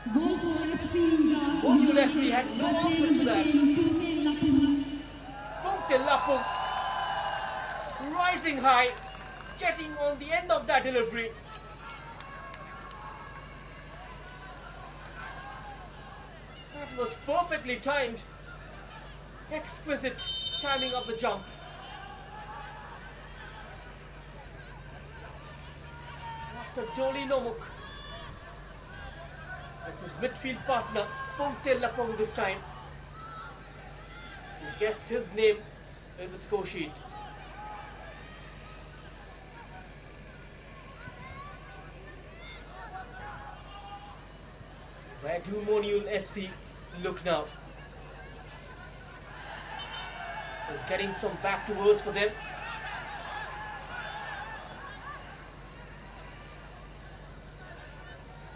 Monyul FC had no answers to that. Pungtilapung rising high, getting on the end of that delivery. That was perfectly timed. Exquisite timing of the jump. After Doli Nomuk, it's his midfield partner, Pungtilapung this time, who gets his name in the score sheet. Where do Monyul FC look now? It's getting from back to worse for them.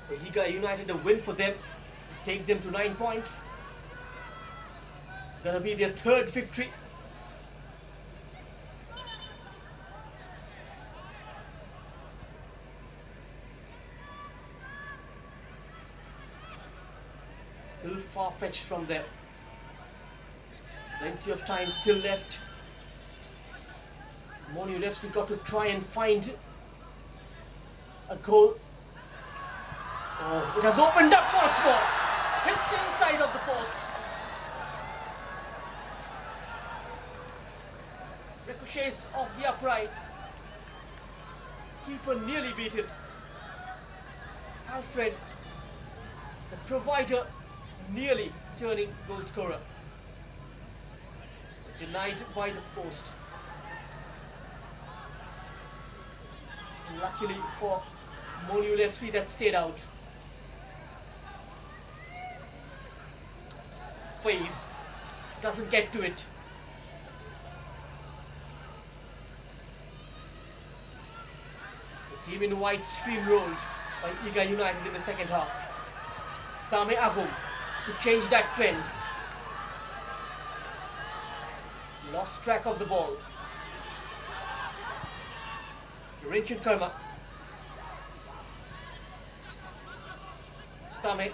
For XIGA United, a win for them, take them to 9 points. Gonna be their third victory. Still far-fetched from there. Plenty of time still left. Monyul FC got to try and find a goal. Oh, it has opened up once more. Hits the inside of the post. Ricochets off the upright. Keeper nearly beaten. Alfred, the provider, nearly turning goal scorer. Denied by the post. Luckily for Monyul FC, that stayed out. Faze doesn't get to it. The team in white streamrolled by IGA United in the second half. Tame Agum to change that trend. Lost track of the ball. Richard Karma. Tame.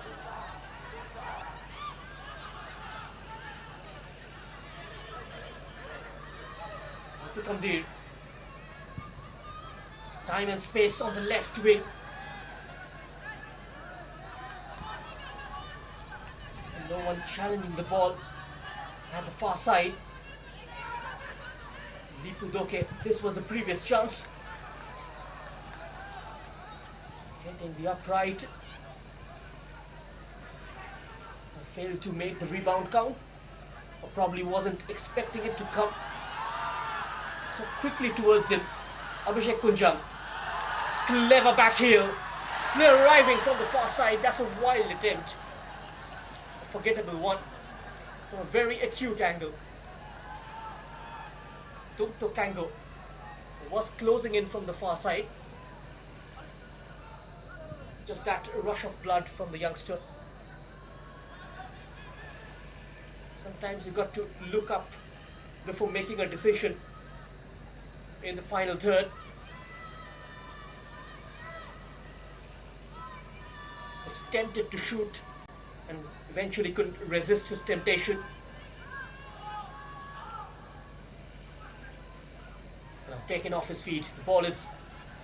To Kamdir. Time and space on the left wing. No one challenging the ball at the far side. Lipudoke, this was the previous chance. Hitting the upright. Failed to make the rebound count. Or probably wasn't expecting it to come so quickly towards him. Abhishek Kunjam. Clever back heel. They're arriving from the far side. That's a wild attempt. A forgettable one. From a very acute angle. Tumto Kango was closing in from the far side. Just that rush of blood from the youngster. Sometimes you got to look up before making a decision in the final third. Was tempted to shoot and eventually couldn't resist his temptation. Taken off his feet. The ball is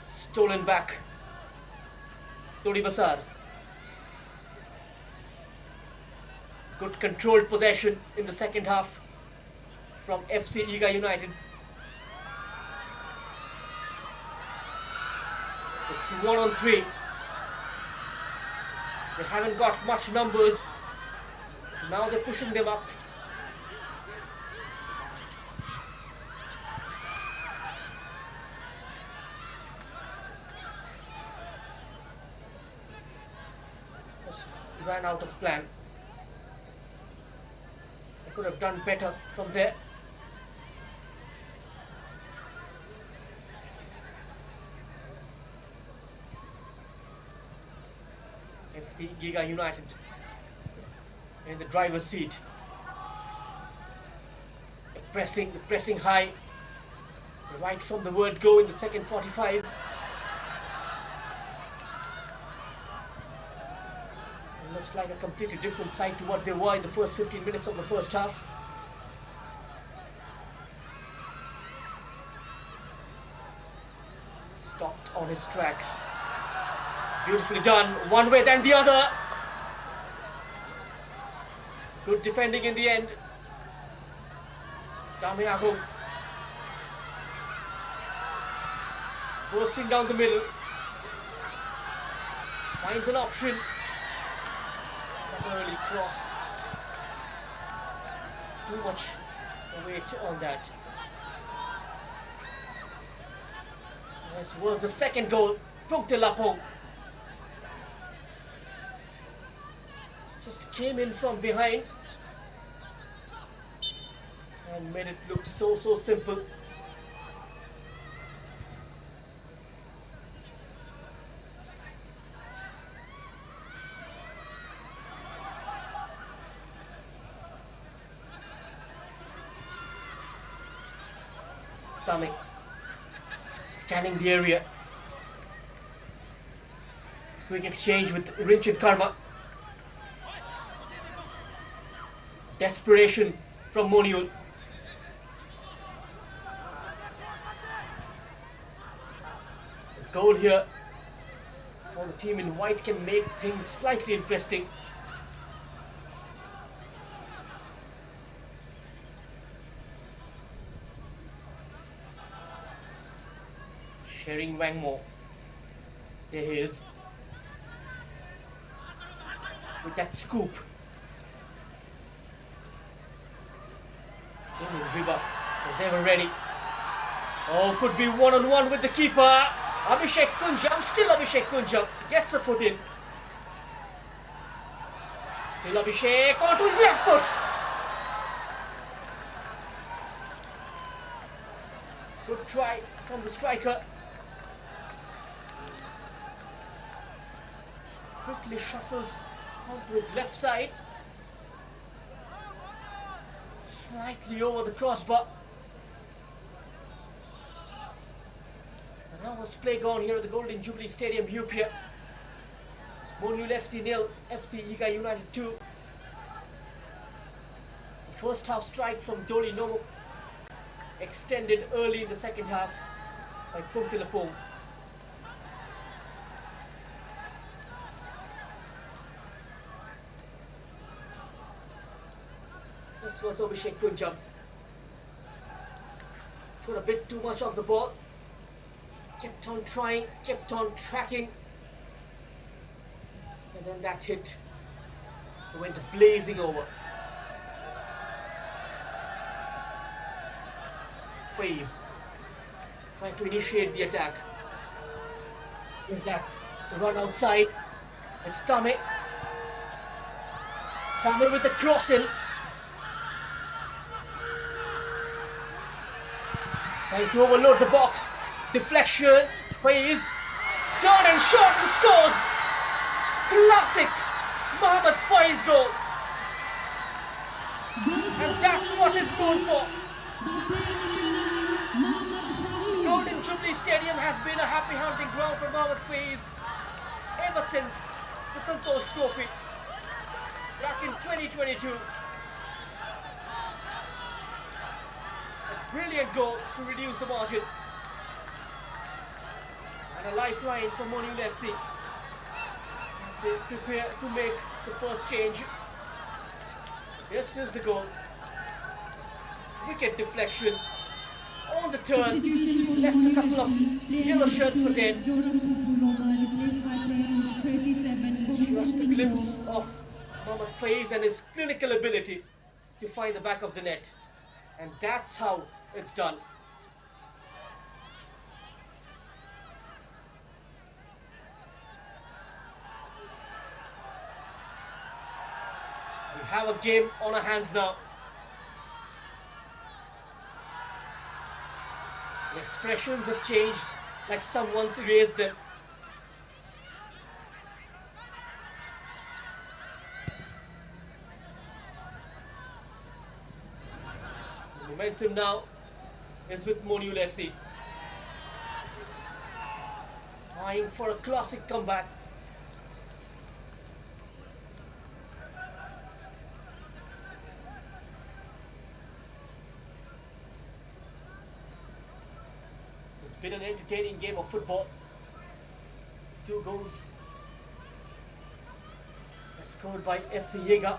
stolen back. Todi Basar. Good controlled possession in the second half from FC IGA United. It's 1-on-3. They haven't got much numbers. Now they're pushing them up. Just ran out of plan. They could have done better from there. FC IGA United in the driver's seat. Pressing high right from the word go in the second 45. It looks like a completely different side to what they were in the first 15 minutes of the first half. Stopped on his tracks. Beautifully done, one way then the other. Good defending in the end. Tamiyago bursting down the middle. Finds an option. Not early cross. Too much weight on that. This was the second goal. Pungtilapo just came in from behind and made it look so simple. Tame scanning the area. Quick exchange with Richard Karma. Desperation from Monyul. The goal here for the team in white can make things slightly interesting. Sharing Wangmo. There he is. With that scoop. Came in Riba. Was ever ready. Oh, could be one-on-one with the keeper. Abhishek Kunjam. Still Abhishek Kunjam. Gets a foot in. Still Abhishek onto his left foot. Good try from the striker. Quickly shuffles onto his left side. Slightly over the crossbar. And now was play gone here at the Golden Jubilee Stadium, Upia. It's Monyul FC 0, XIGA United 2. The first half strike from Doli Nomo extended early in the second half by Pungtilapong. This was Abhishek Kunjam. Showed a bit too much of the ball. Kept on trying, kept on tracking. And then that hit went blazing over. Phase. Trying to initiate the attack. Is that run outside? It's Tame. Tame with the cross in. Trying to overload the box. Deflection. Phase. Turn and shot and scores. Classic Mohammad Faiz goal. And that's what he's known for. Golden Jubilee Stadium has been a happy hunting ground for Mohammad Faiz ever since the Santosh Trophy back in 2022. A brilliant goal to reduce the margin. And a lifeline for Monyul FC as they prepare to make the first change. This is the goal. Wicket deflection on the turn. Left a couple of yellow shirts for dead. Just a glimpse of Mohammad Faiz and his clinical ability to find the back of the net. And that's how it's done. We have a game on our hands now. The expressions have changed like someone's erased them. The momentum now is with Monyul FC. Vying for a classic comeback. It's been an entertaining game of football. 2 goals scored by XIGA,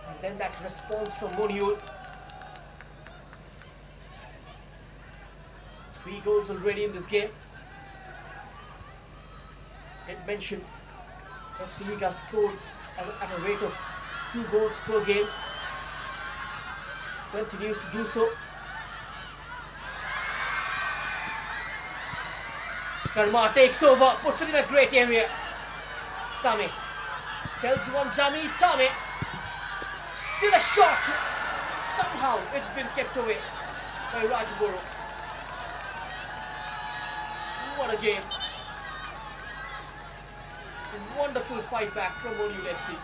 and then that response from Monyul. 3 goals already in this game. Didn't mention XIGA scored at a rate of 2 goals per game. Continues to do so. Karma takes over, puts it in a great area. Tame sells one dummy. Tame still a shot. Somehow it's been kept away by Rajboro. What a game. A wonderful fight back from Monyul FC.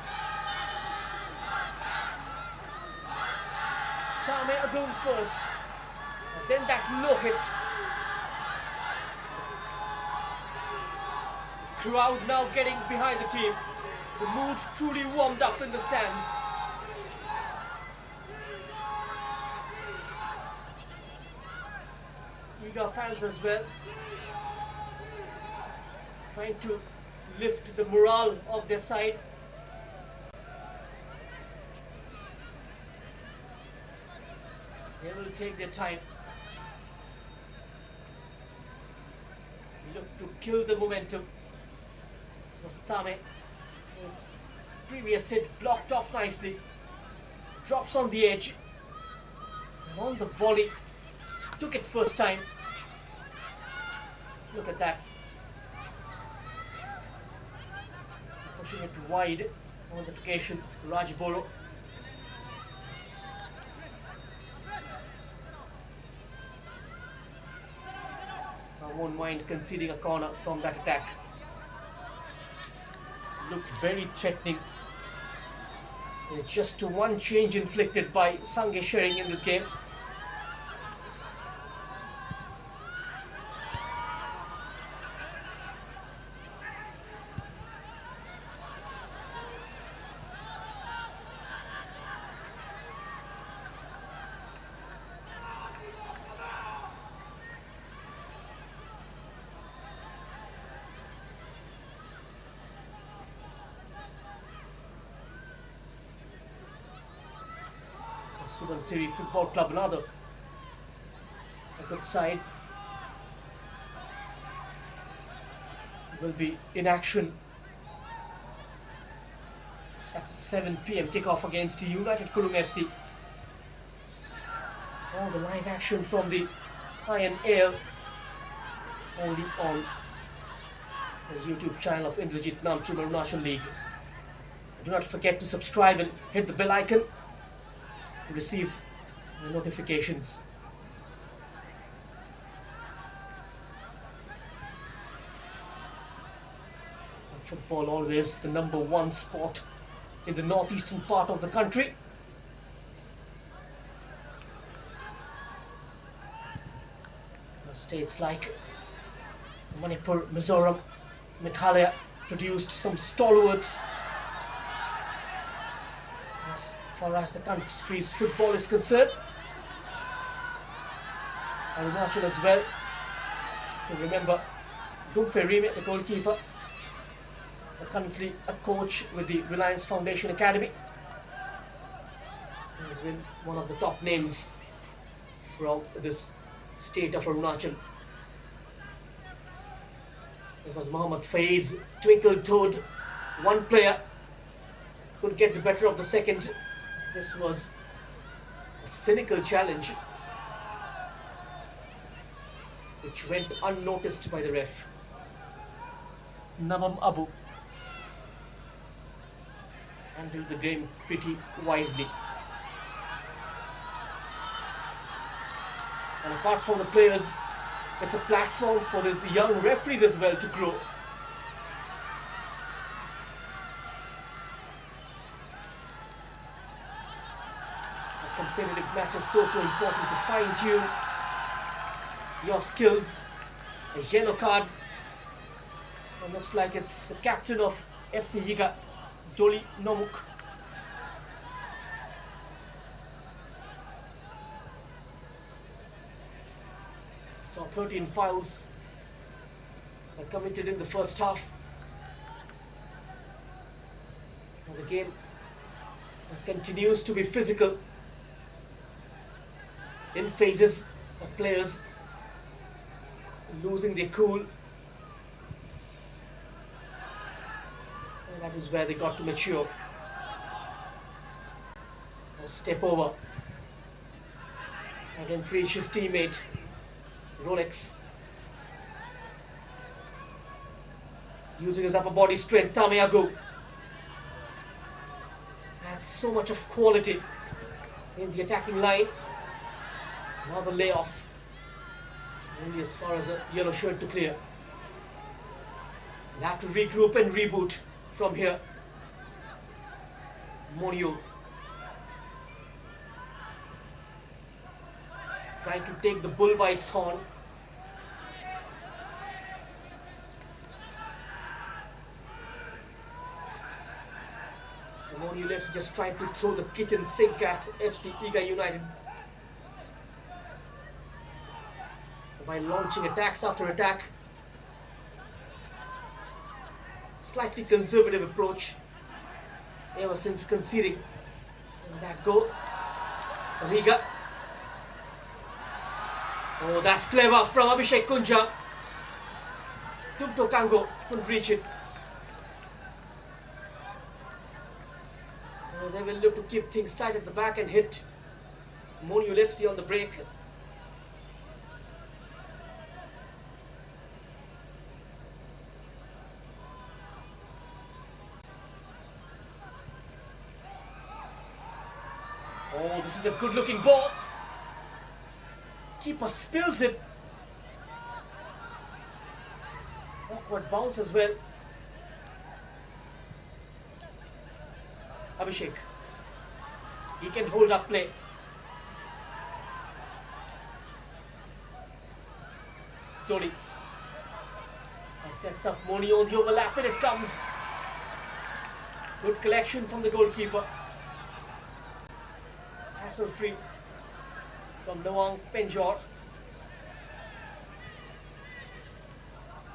Tame going first. And then that low hit. Crowd now getting behind the team. The mood truly warmed up in the stands. XIGA fans as well, trying to lift the morale of their side. They will take their time. Look to kill the momentum. So Stame, previous hit blocked off nicely. Drops on the edge. And on the volley, took it first time. Look at that. Pushing it wide on that occasion, Rajboro. I won't mind conceding a corner from that attack. Looked very threatening. It's just one change inflicted by Sange Shering in this game. Subansiri Football Club, another a good side, will be in action at 7 p.m. kickoff against United Kurung FC. All the live action from the INAL only on the YouTube channel of Indrajit Namchum Arunachal League. Do not forget to subscribe and hit the bell icon to receive notifications. And football always the number one sport in the northeastern part of the country. States like Manipur, Mizoram, Meghalaya produced some stalwarts. As far as the country's football is concerned, Arunachal as well. You remember Gumfe Rime, the goalkeeper, currently a coach with the Reliance Foundation Academy. He's been one of the top names from this state of Arunachal. It was Muhammad Faiz, twinkle-toed, one player could get the better of the second. This was a cynical challenge which went unnoticed by the ref. Navam Abu handled the game pretty wisely. And apart from the players, it's a platform for these young referees as well to grow. A competitive match is so important to fine-tune your skills. A yellow card. It looks like it's the captain of XIGA, Doli Nomuk. Saw 13 fouls committed in the first half. And the game continues to be physical in phases of players losing their cool. And that is where they got to mature. Now step over. Again, precious teammate Rolex using his upper body strength. Tameago has so much of quality in the attacking line. Now the layoff, only as far as a yellow shirt to clear. They'll have to regroup and reboot from here. Monyul trying to take the bull by its horn. Monyul FC just trying to throw the kitchen sink at XIGA United. by launching attacks after attack. Slightly conservative approach ever since conceding that goal from XIGA. Oh, that's clever from Abhishek Kunja. Tumto Kango couldn't reach it. Oh, they will look to keep things tight at the back and hit Monyul FC on the break. Oh, this is a good looking ball. Keeper spills it. Awkward bounce as well. Abhishek. He can hold up play. Tony. And sets up Moni on the overlap and it comes. Good collection from the goalkeeper. Hassle free from Nawang Penjor.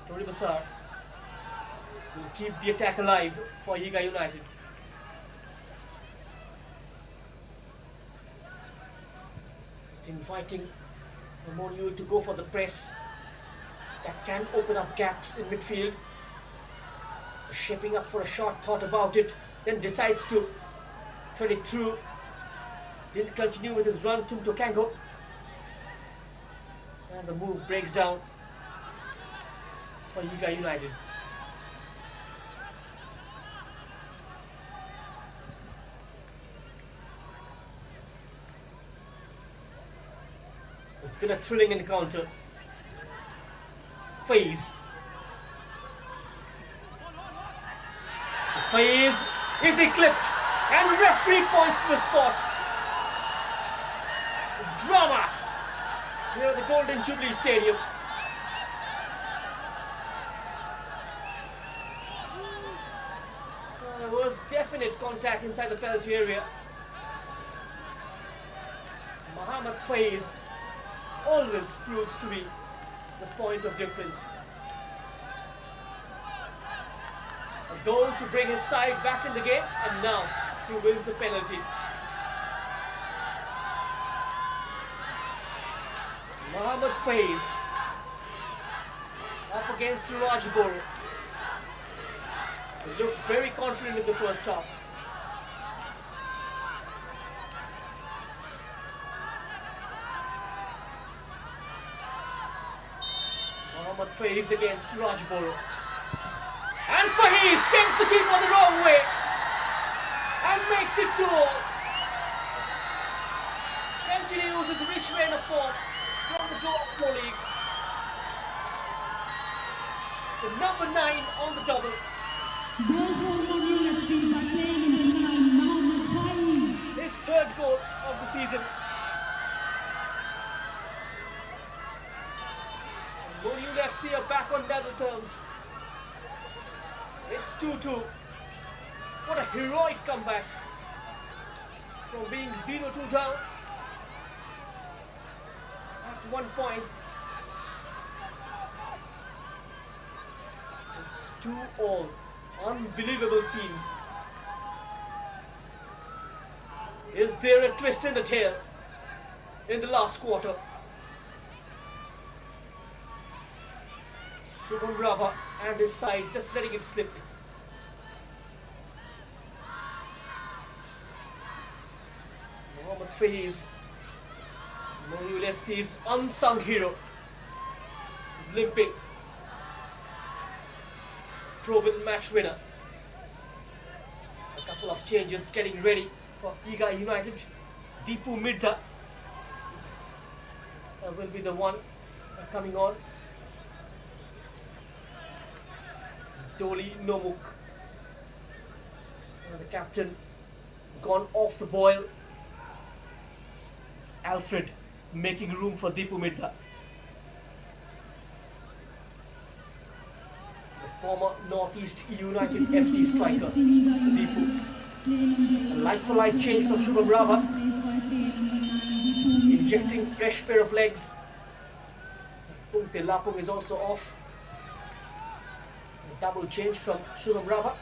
Tony Basar will keep the attack alive for XIGA United. Just inviting Monyul to go for the press. That can open up gaps in midfield. Shaping up for a shot, thought about it, then decides to thread it through. Didn't continue with his run, Tumto Kango. And the move breaks down for XIGA United. It's been a thrilling encounter. Faiz. Faiz is eclipsed and referee points to the spot. Drama here at the Golden Jubilee Stadium. There was definite contact inside the penalty area. Mohammad Faiz always proves to be the point of difference. A goal to bring his side back in the game, and now he wins a penalty. Mohammad Faiz up against Suraj Boro. He looked very confident in the first half. Mohammad Faiz against Suraj Boro. And Faiz sends the keeper the wrong way and makes it 2-all. Continues his rich vein of form from the door of Pro League. The number 9 on the double. His third goal of the season. Monyul FC are back on level terms. It's 2-2. What a heroic comeback from being 0-2 down at 1 point. It's 2-all. Unbelievable scenes. Is there a twist in the tail in the last quarter? Shubham Rabha and his side just letting it slip. Mohammad Faiz, Monyul FC's unsung hero, is limping. Proven match winner. A couple of changes getting ready for XIGA United. Deepu Mirtha will be the one coming on. Doli Nomuk, the captain, gone off the boil. It's Alfred making room for Deepu Mirtha. The former Northeast United FC striker, Deepu. A like-for-like change from Shubham Rabha, injecting fresh pair of legs Pungte Lapung is also off. A double change from Shubham Rava.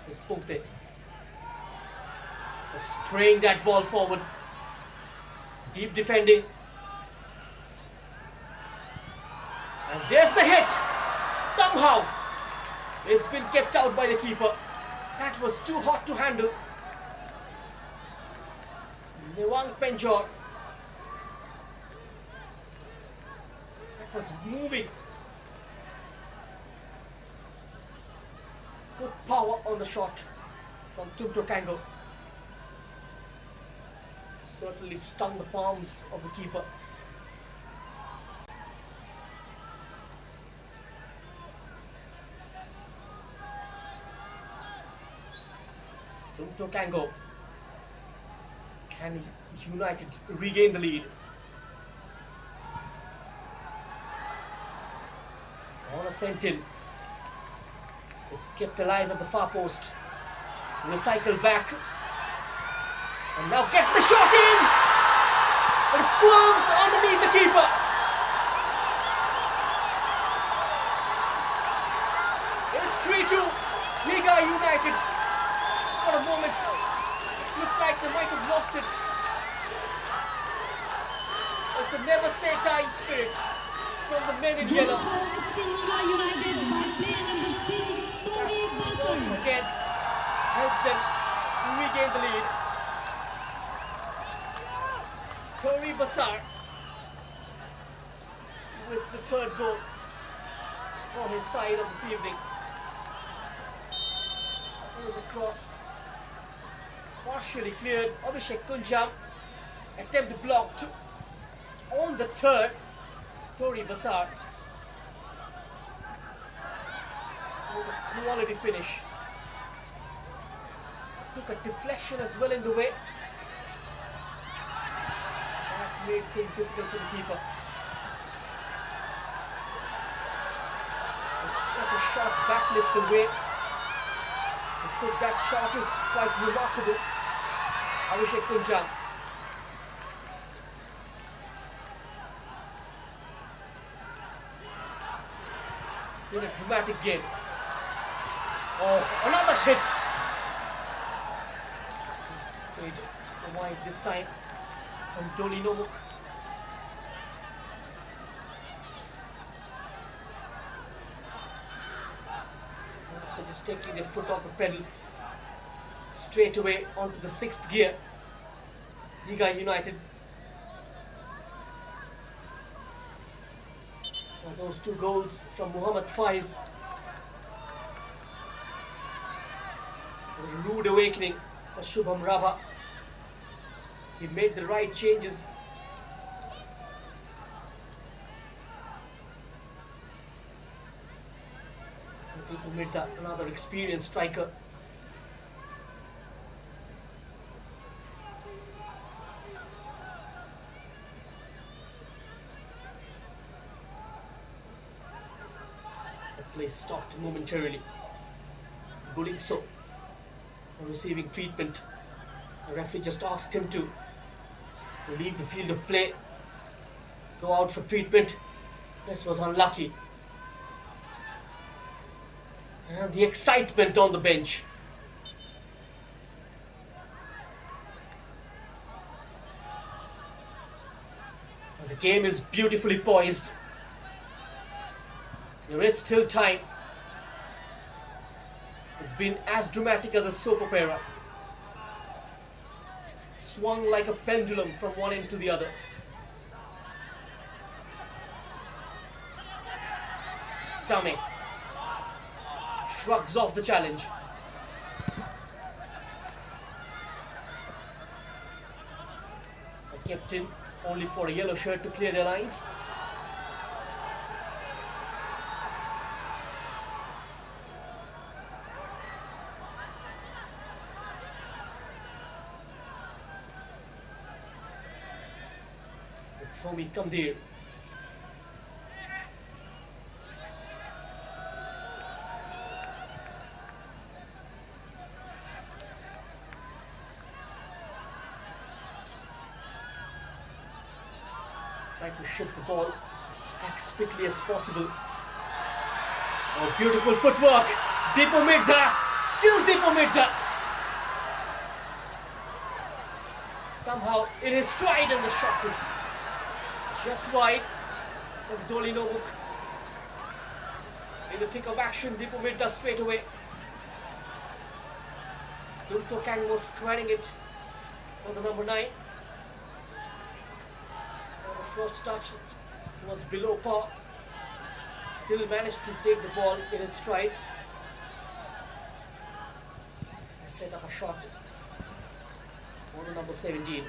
It's Pungte. Spraying that ball forward. Deep defending. And there's the hit. Somehow it's been kept out by the keeper. That was too hot to handle. Newang Penjor. That was moving. Good power on the shot from Tumto Kango. Certainly stung the palms of the keeper. Tumto Kango. Can United regain the lead? Corner sent in. It's kept alive at the far post. Recycled back. And now gets the shot in! But it squirms underneath the keeper. It's 3-2. Liga United. For a moment, it looked like they might have lost it. It's the never say die spirit from the men in yellow. Once again, help them regain the lead. Tori Basar with the third goal from his side of this evening. Over the cross. Partially cleared. Abhishek Kunjam. Attempt blocked. On the third, Tori Basar with a quality finish. Took a deflection as well in the way. That made things difficult for the keeper. It's such a sharp backlift away. To put that shot is quite remarkable. Abhishek Kunjam. In a dramatic game. Oh, another hit! He stayed wide this time from Doli Nomuk. They're just taking their foot off the pedal straight away onto the sixth gear. Liga United. Those two goals from Muhammad Faiz. A rude awakening for Shubham Rava. He made the right changes. People made that another experienced striker. Play stopped momentarily. Bulikso receiving treatment. The referee just asked him to leave the field of play, go out for treatment. This was unlucky. And the excitement on the bench. And the game is beautifully poised. There is still time. It's been as dramatic as a soap opera. Swung like a pendulum from one end to the other. Tame shrugs off the challenge. A captain only for a yellow shirt to clear their lines. Somi Kamdir. Trying to shift the ball as quickly as possible. Oh, beautiful footwork. Deepo Midda. Still Deepo Midda. Somehow in his stride, and the shot is just wide from Doli Novuk. In the thick of action, Deepo Midda straight away. Tumto Kang was squaring it for the number 9. The first touch was below par. Still managed to take the ball in his stride. Set up a shot for the number 17.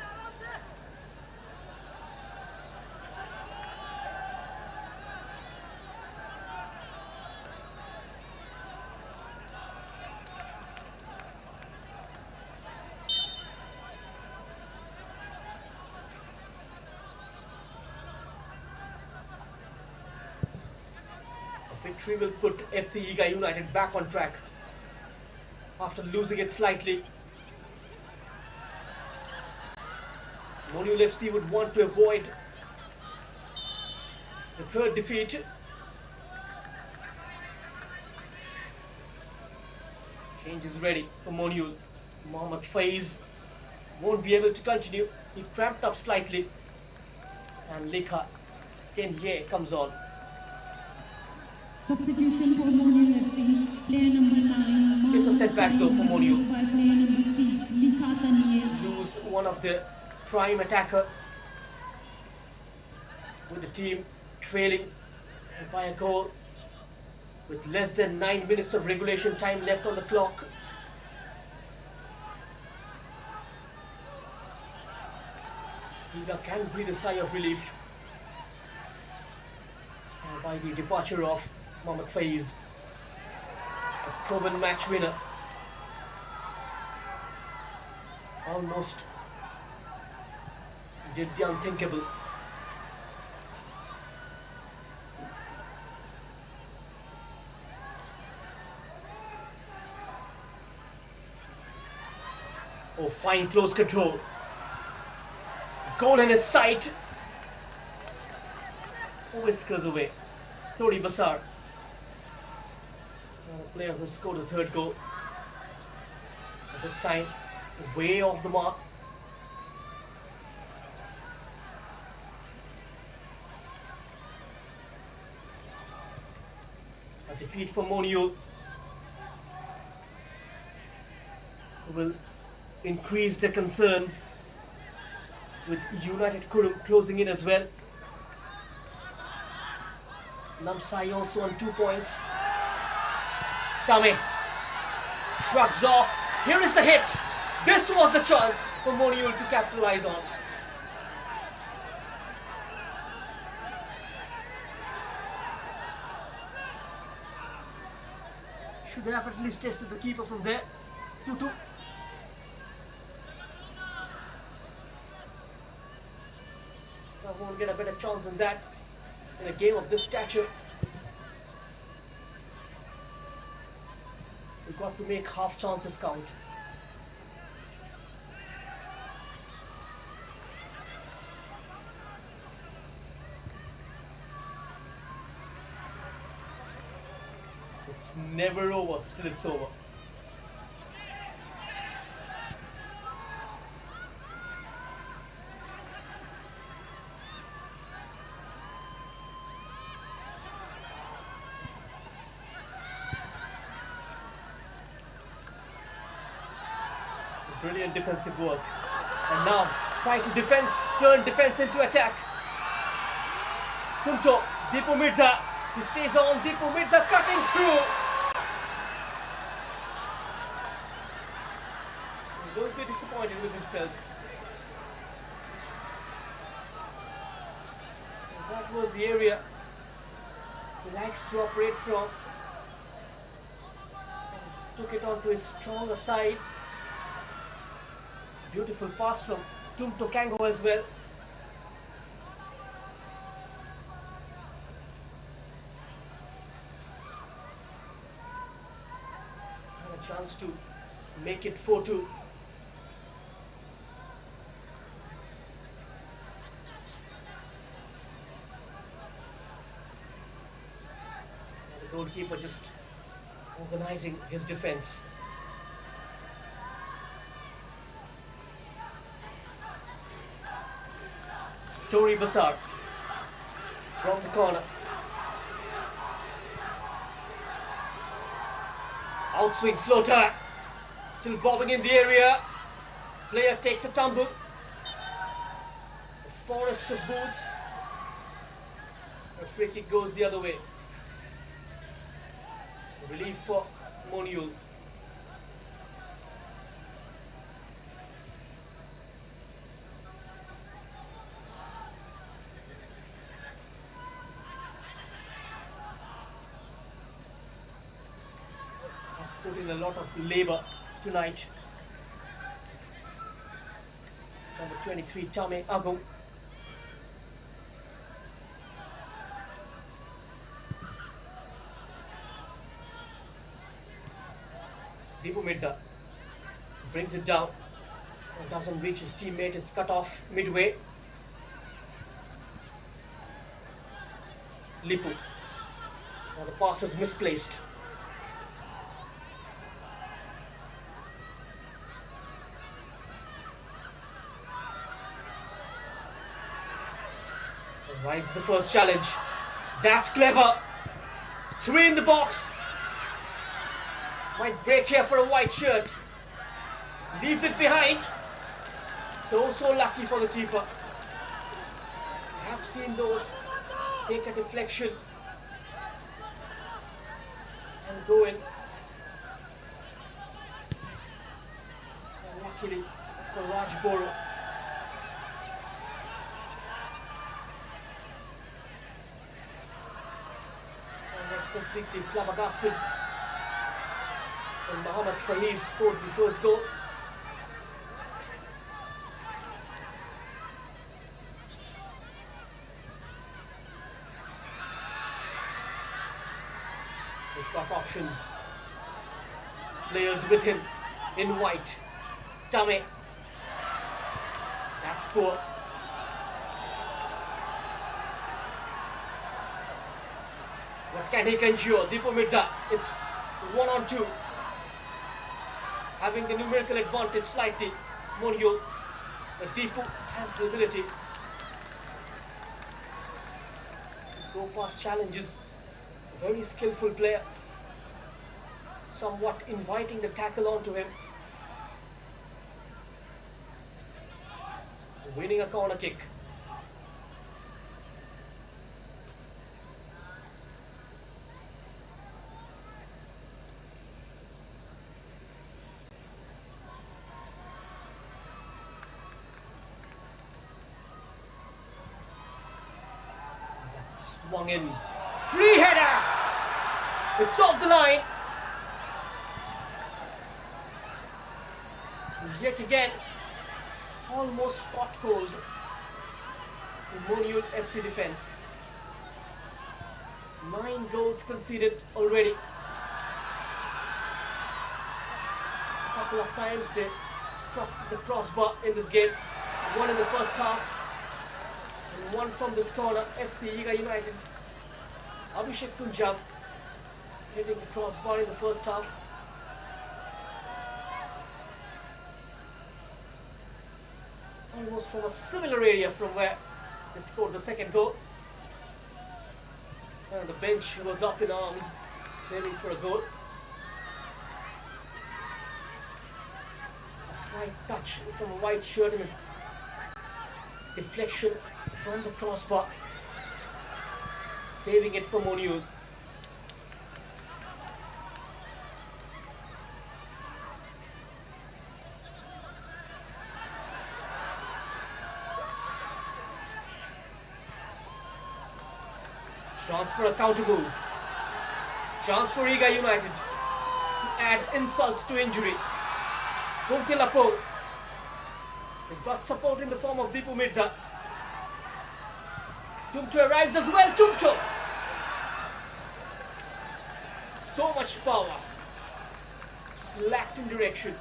Victory will put XIGA United back on track after losing it slightly. Monyul FC would want to avoid the third defeat. Change is ready for Monyul. Mohammad Faiz won't be able to continue. He cramped up slightly. And Lekha Tenye comes on. Substitution for Monyul FC, player number 9. It's a setback though for Monyul. By player number 6, Lekha Tenye. Lose one of the prime attacker, with the team trailing by a goal with less than 9 minutes of regulation time left on the clock. Liga can breathe a sigh of relief by the departure of Mohammad Faiz, a proven match winner. Almost did the unthinkable. Oh, fine close control. Goal in his sight. Whiskers away. Tori Basar, a player who scored the third goal. But this time, way off the mark. A defeat for Monyul will increase the concerns, with United Kurum closing in as well. Namsai also on 2 points. Tame shrugs off. Here is the hit. This was the chance for Monyul to capitalize on. Should have at least tested the keeper from there. 2-2. I won't get a better chance than that in a game of this stature. We've got to make half chances count. It's never over, still it's over. Brilliant defensive work. And now trying to turn defense into attack. Tumto, Deepo Midda. He stays on. Deepo Midda cutting through. He won't be disappointed with himself. And that was the area he likes to operate from. And took it onto his stronger side. Beautiful pass from Tumto Kango as well. And a chance to make it 4-2. The goalkeeper just organizing his defense. Story Bassar from the corner. Outswing floater. Still bobbing in the area. Player takes a tumble. A forest of boots. A free kick goes the other way. Relief for Monyul. Has put in a lot of labor tonight. Number 23, Tame Agung. Deepu Mirza brings it down. Doesn't reach his teammate, is cut off midway. Lipu. Now the pass is misplaced. Rides the first challenge. That's clever. 3 in the box. Might break here for a white shirt. Leaves it behind. So lucky for the keeper. I have seen those take a deflection and go in. And luckily for Rajboro. Completely flabbergasted when Mohammad Faiz scored the first goal. We've got options. Players with him in white. Tame. That's poor. What can he conjure? Deepu Mirza. It's 1-on-2. Having the numerical advantage slightly. Monyul. But Deepu has the ability to go past challenges. A very skillful player. Somewhat inviting the tackle onto him. Winning a corner kick. Swung in. Free header! It's off the line. Yet again, almost caught cold in Monyul FC defense. 9 goals conceded already. A couple of times they struck the crossbar in this game. One in the first half. And one from this corner, XIGA United. Abhishek Kunjam hitting the crossbar in the first half. Almost from a similar area from where they scored the second goal. And the bench was up in arms, cheering for a goal. A slight touch from a white shirt and a deflection from the crossbar, saving it for Monyul. Chance for a counter move. Chance for IGA United to add insult to injury. Pongtilapo has got support in the form of Deepu Mirza. Tumto arrives as well. Tumto! So much power. Just lacked in direction.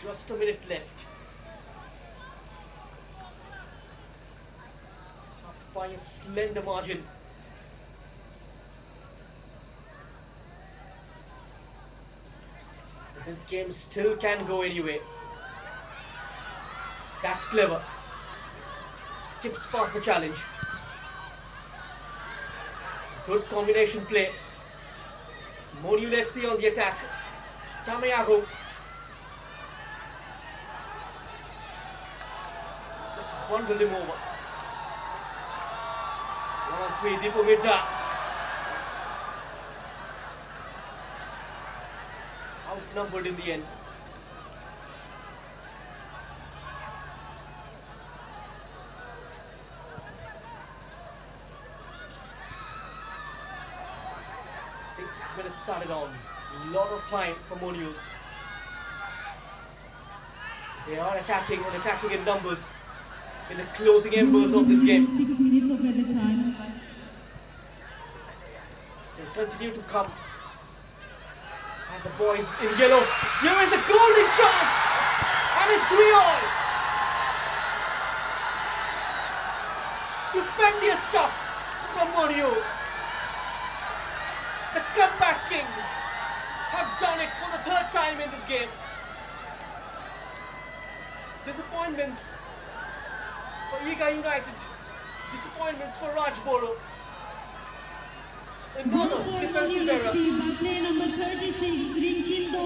Just a minute left. Up by a slender margin. This game still can go anyway. That's clever. Skips past the challenge. Good combination play. Monyul FC on the attack. Tamayago. Just bundled him over. 1-3, Dipo Midda. Outnumbered in the end. Minutes started on. Lot of time for Monyul. They are attacking and attacking in numbers in the closing embers of this game. 6 minutes of weather time. They continue to come. And the boys in yellow. Here is a golden chance! And it's 3-all! Stupendous stuff from Monyul. The comeback kings have done it for the third time in this game. Disappointments for XIGA United. Disappointments for Rajboro. Another defensive error. Play number 36, Rinchindo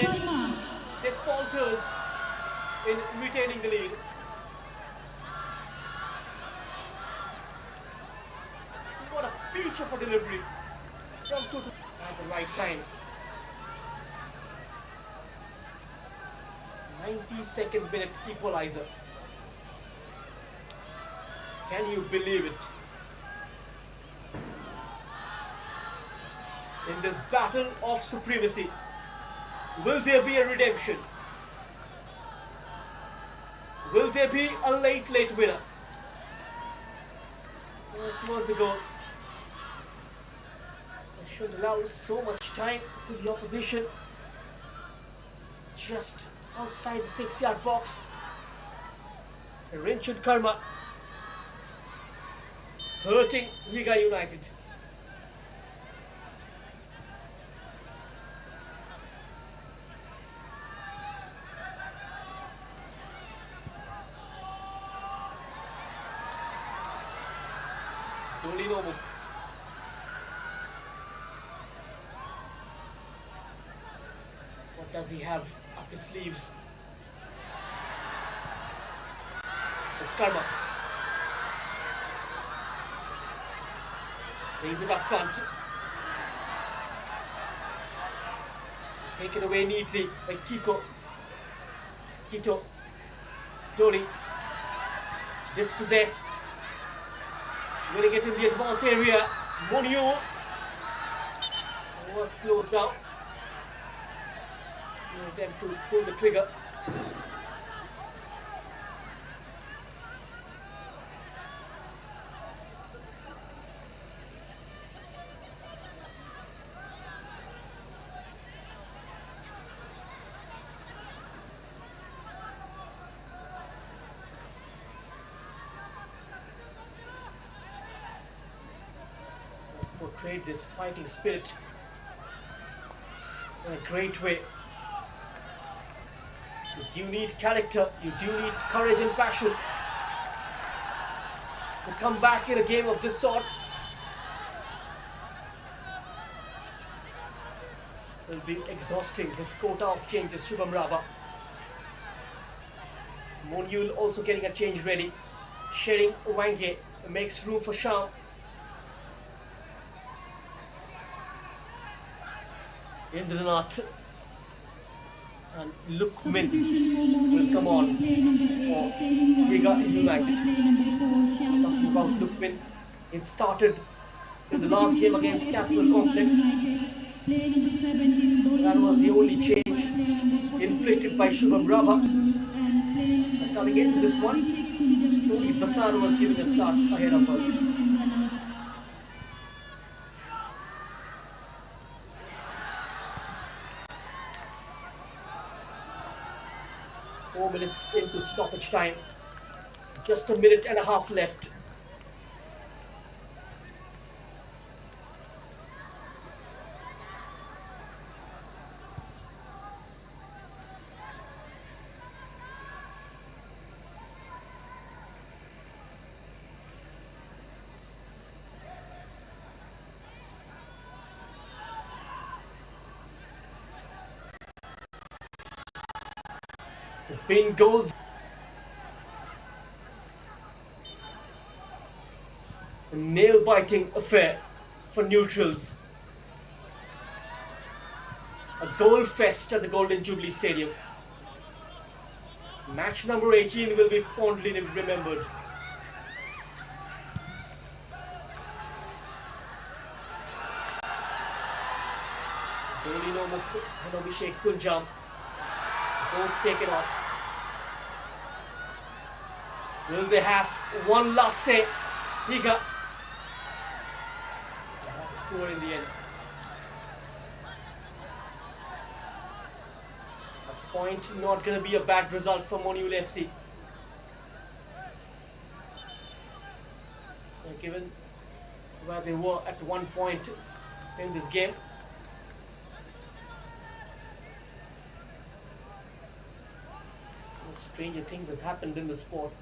Karma. They falters in retaining the lead. What a peach of a delivery from Tutu at the right time. 92nd minute equalizer. Can you believe it? In this battle of supremacy, will there be a redemption? Will there be a late winner? This was the goal. They should allow so much time to the opposition. Just outside the 6-yard box. Richard Karma hurting XIGA United. Nomuk. What does he have up his sleeves? It's Karma. Brings it up front. Taken away neatly by Kito. Doli. Dispossessed. Winning it in the advanced area. Monyul was closed out. No attempt to pull the trigger. Portrayed this fighting spirit in a great way. You do need character, you do need courage and passion to come back in a game of this sort. Will be exhausting his quota of changes, Shubham Raba. Monyul also getting a change ready. Sharing Wange makes room for Sham. Indranath and Lukmin will come on for XIGA United. Talking about Lukmin, it started in the last game against Capital Complex. That was the only change inflicted by Shubham Raba. And coming into this one, Tony Bassaro was giving a start ahead of her. 4 minutes into stoppage time. Just a minute and a half left. It's been goals. A nail-biting affair for neutrals. A goal fest at the Golden Jubilee Stadium. Match number 18 will be fondly remembered. Dolino and Abhishek Kunjam both taken off. Will they have one last say? XIGA. That's poor in the end. A point not going to be a bad result for Monyul FC. Given where they were at one point in this game. Stranger things have happened in the sport.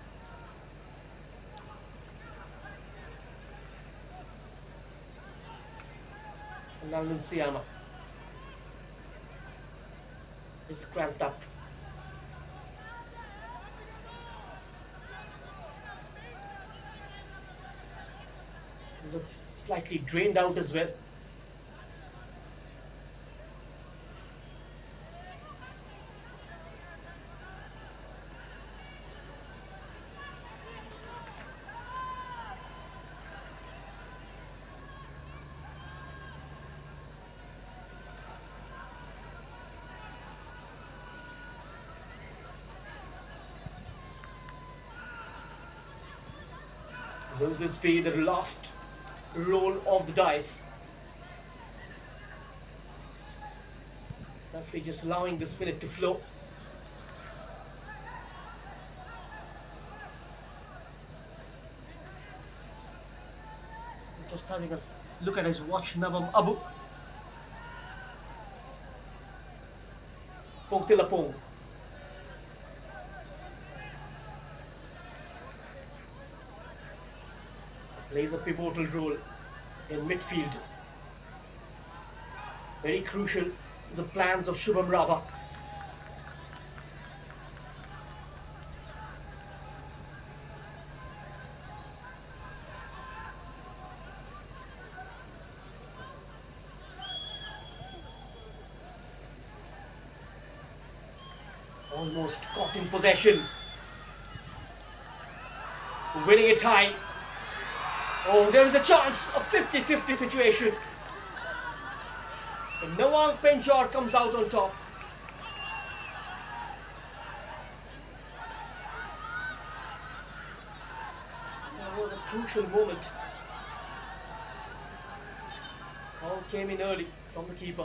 And now Luciano is cramped up. Looks slightly drained out as well. Will this be the last roll of the dice? Referee just allowing this minute to flow. Just having a look at his watch, Nabam Abu. Pongtilapong. Plays a pivotal role in midfield. Very crucial to the plans of Shubham Raba. Almost caught in possession. Winning it high. Oh, there is a chance, a 50-50 situation. And Nawang Penchor comes out on top. That was a crucial moment. Call came in early from the keeper.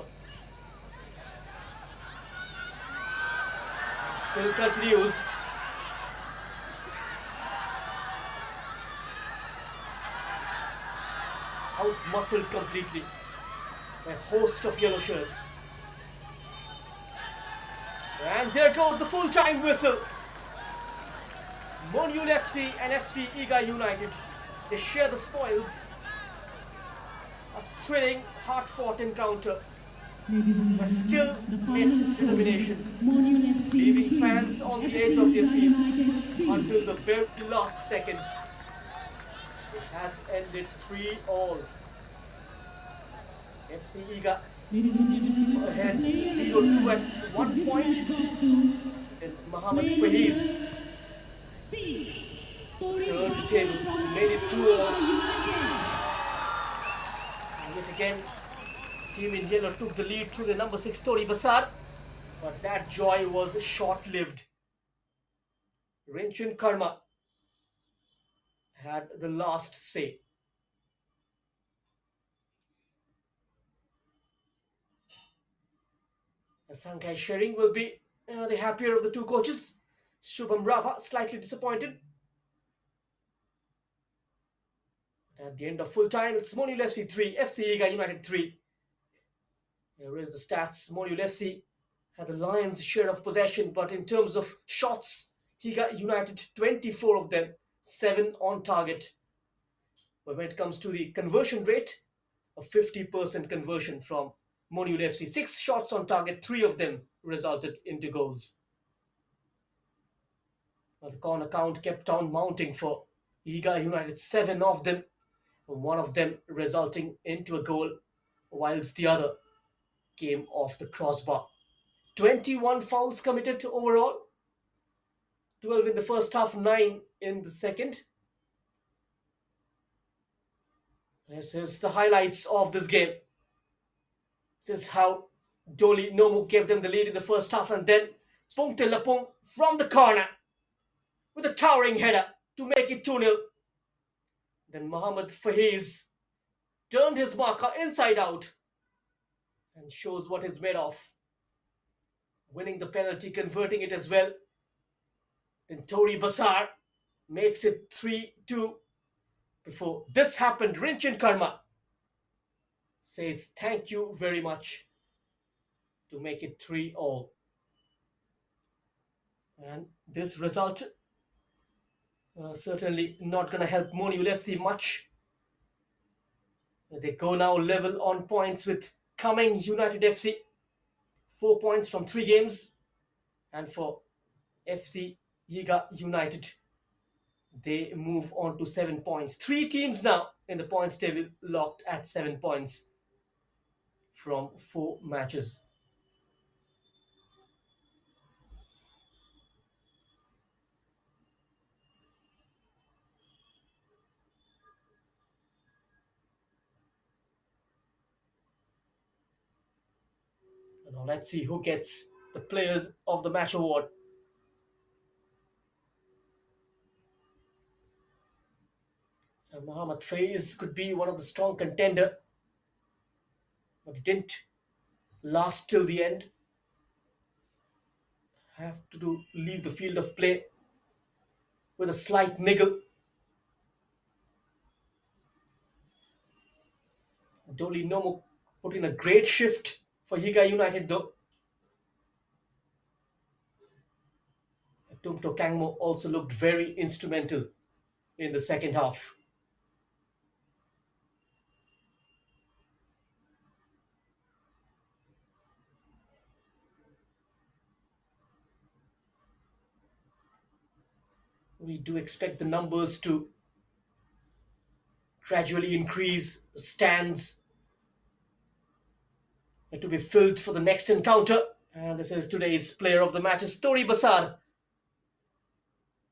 Still continues. Out-muscled completely by a host of yellow shirts. And there goes the full-time whistle. Monyul FC and FC XIGA United, they share the spoils. A thrilling, hard-fought encounter. A skill and determination, leaving fans on the edge of their seats until the very last second. It has ended 3-all. FC XIGA ahead 0-2 at 1 point. And Mohammad Fahiz turned the table, made it 2-all. And yet again, team in yellow took the lead through the number 6 Tori Basar, but that joy was short-lived. Rinchun Karma had the last say. Sankai Shering will be the happier of the two coaches. Shubham Rava slightly disappointed. At the end of full time, it's Monyul FC 3, XIGA United 3. Here is the stats. Monyul FC had the Lions' share of possession, but in terms of shots, Higa United 24 of them, 7 on target. But when it comes to the conversion rate, a 50% conversion from Monyul FC. 6 shots on target, 3 of them resulted into goals. Now the corner count kept on mounting for Higa United, 7 of them, one of them resulting into a goal, whilst the other came off the crossbar. 21 fouls committed overall, 12 in the first half, 9 in the second. This is the highlights of this game. This is how Doli Nomu gave them the lead in the first half, and then Pung Tilapung from the corner with a towering header to make it 2-0. Then Mohammad Fahiz turned his marker inside out and shows what he's made of, winning the penalty, converting it as well. Then Tori Basar makes it 3-2. Before this happened, Rinchin Karma says thank you very much to make it 3-all. And this result certainly not going to help Monyul FC much. They go now level on points with Coming United FC. 4 points from 3 games. And for FC Yiga United, they move on to 7 points. 3 teams now in the points table locked at 7 points from 4 matches. Now let's see who gets the Players of the Match award. And Mohammad Faiz could be one of the strong contender, but he didn't last till the end. Have to leave the field of play with a slight niggle. Doli Nomo put in a great shift for Yiga United though. Tumto Kangmo also looked very instrumental in the second half. We do expect the numbers to gradually increase, the stands to be filled for the next encounter. And this is today's player of the match, is Tori Basar.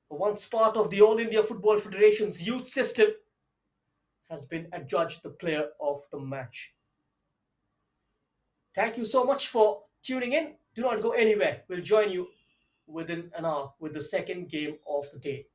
Once part of the All India Football Federation's youth system, has been adjudged the player of the match. Thank you so much for tuning in. Do not go anywhere. We'll join you within an hour with the second game of the day.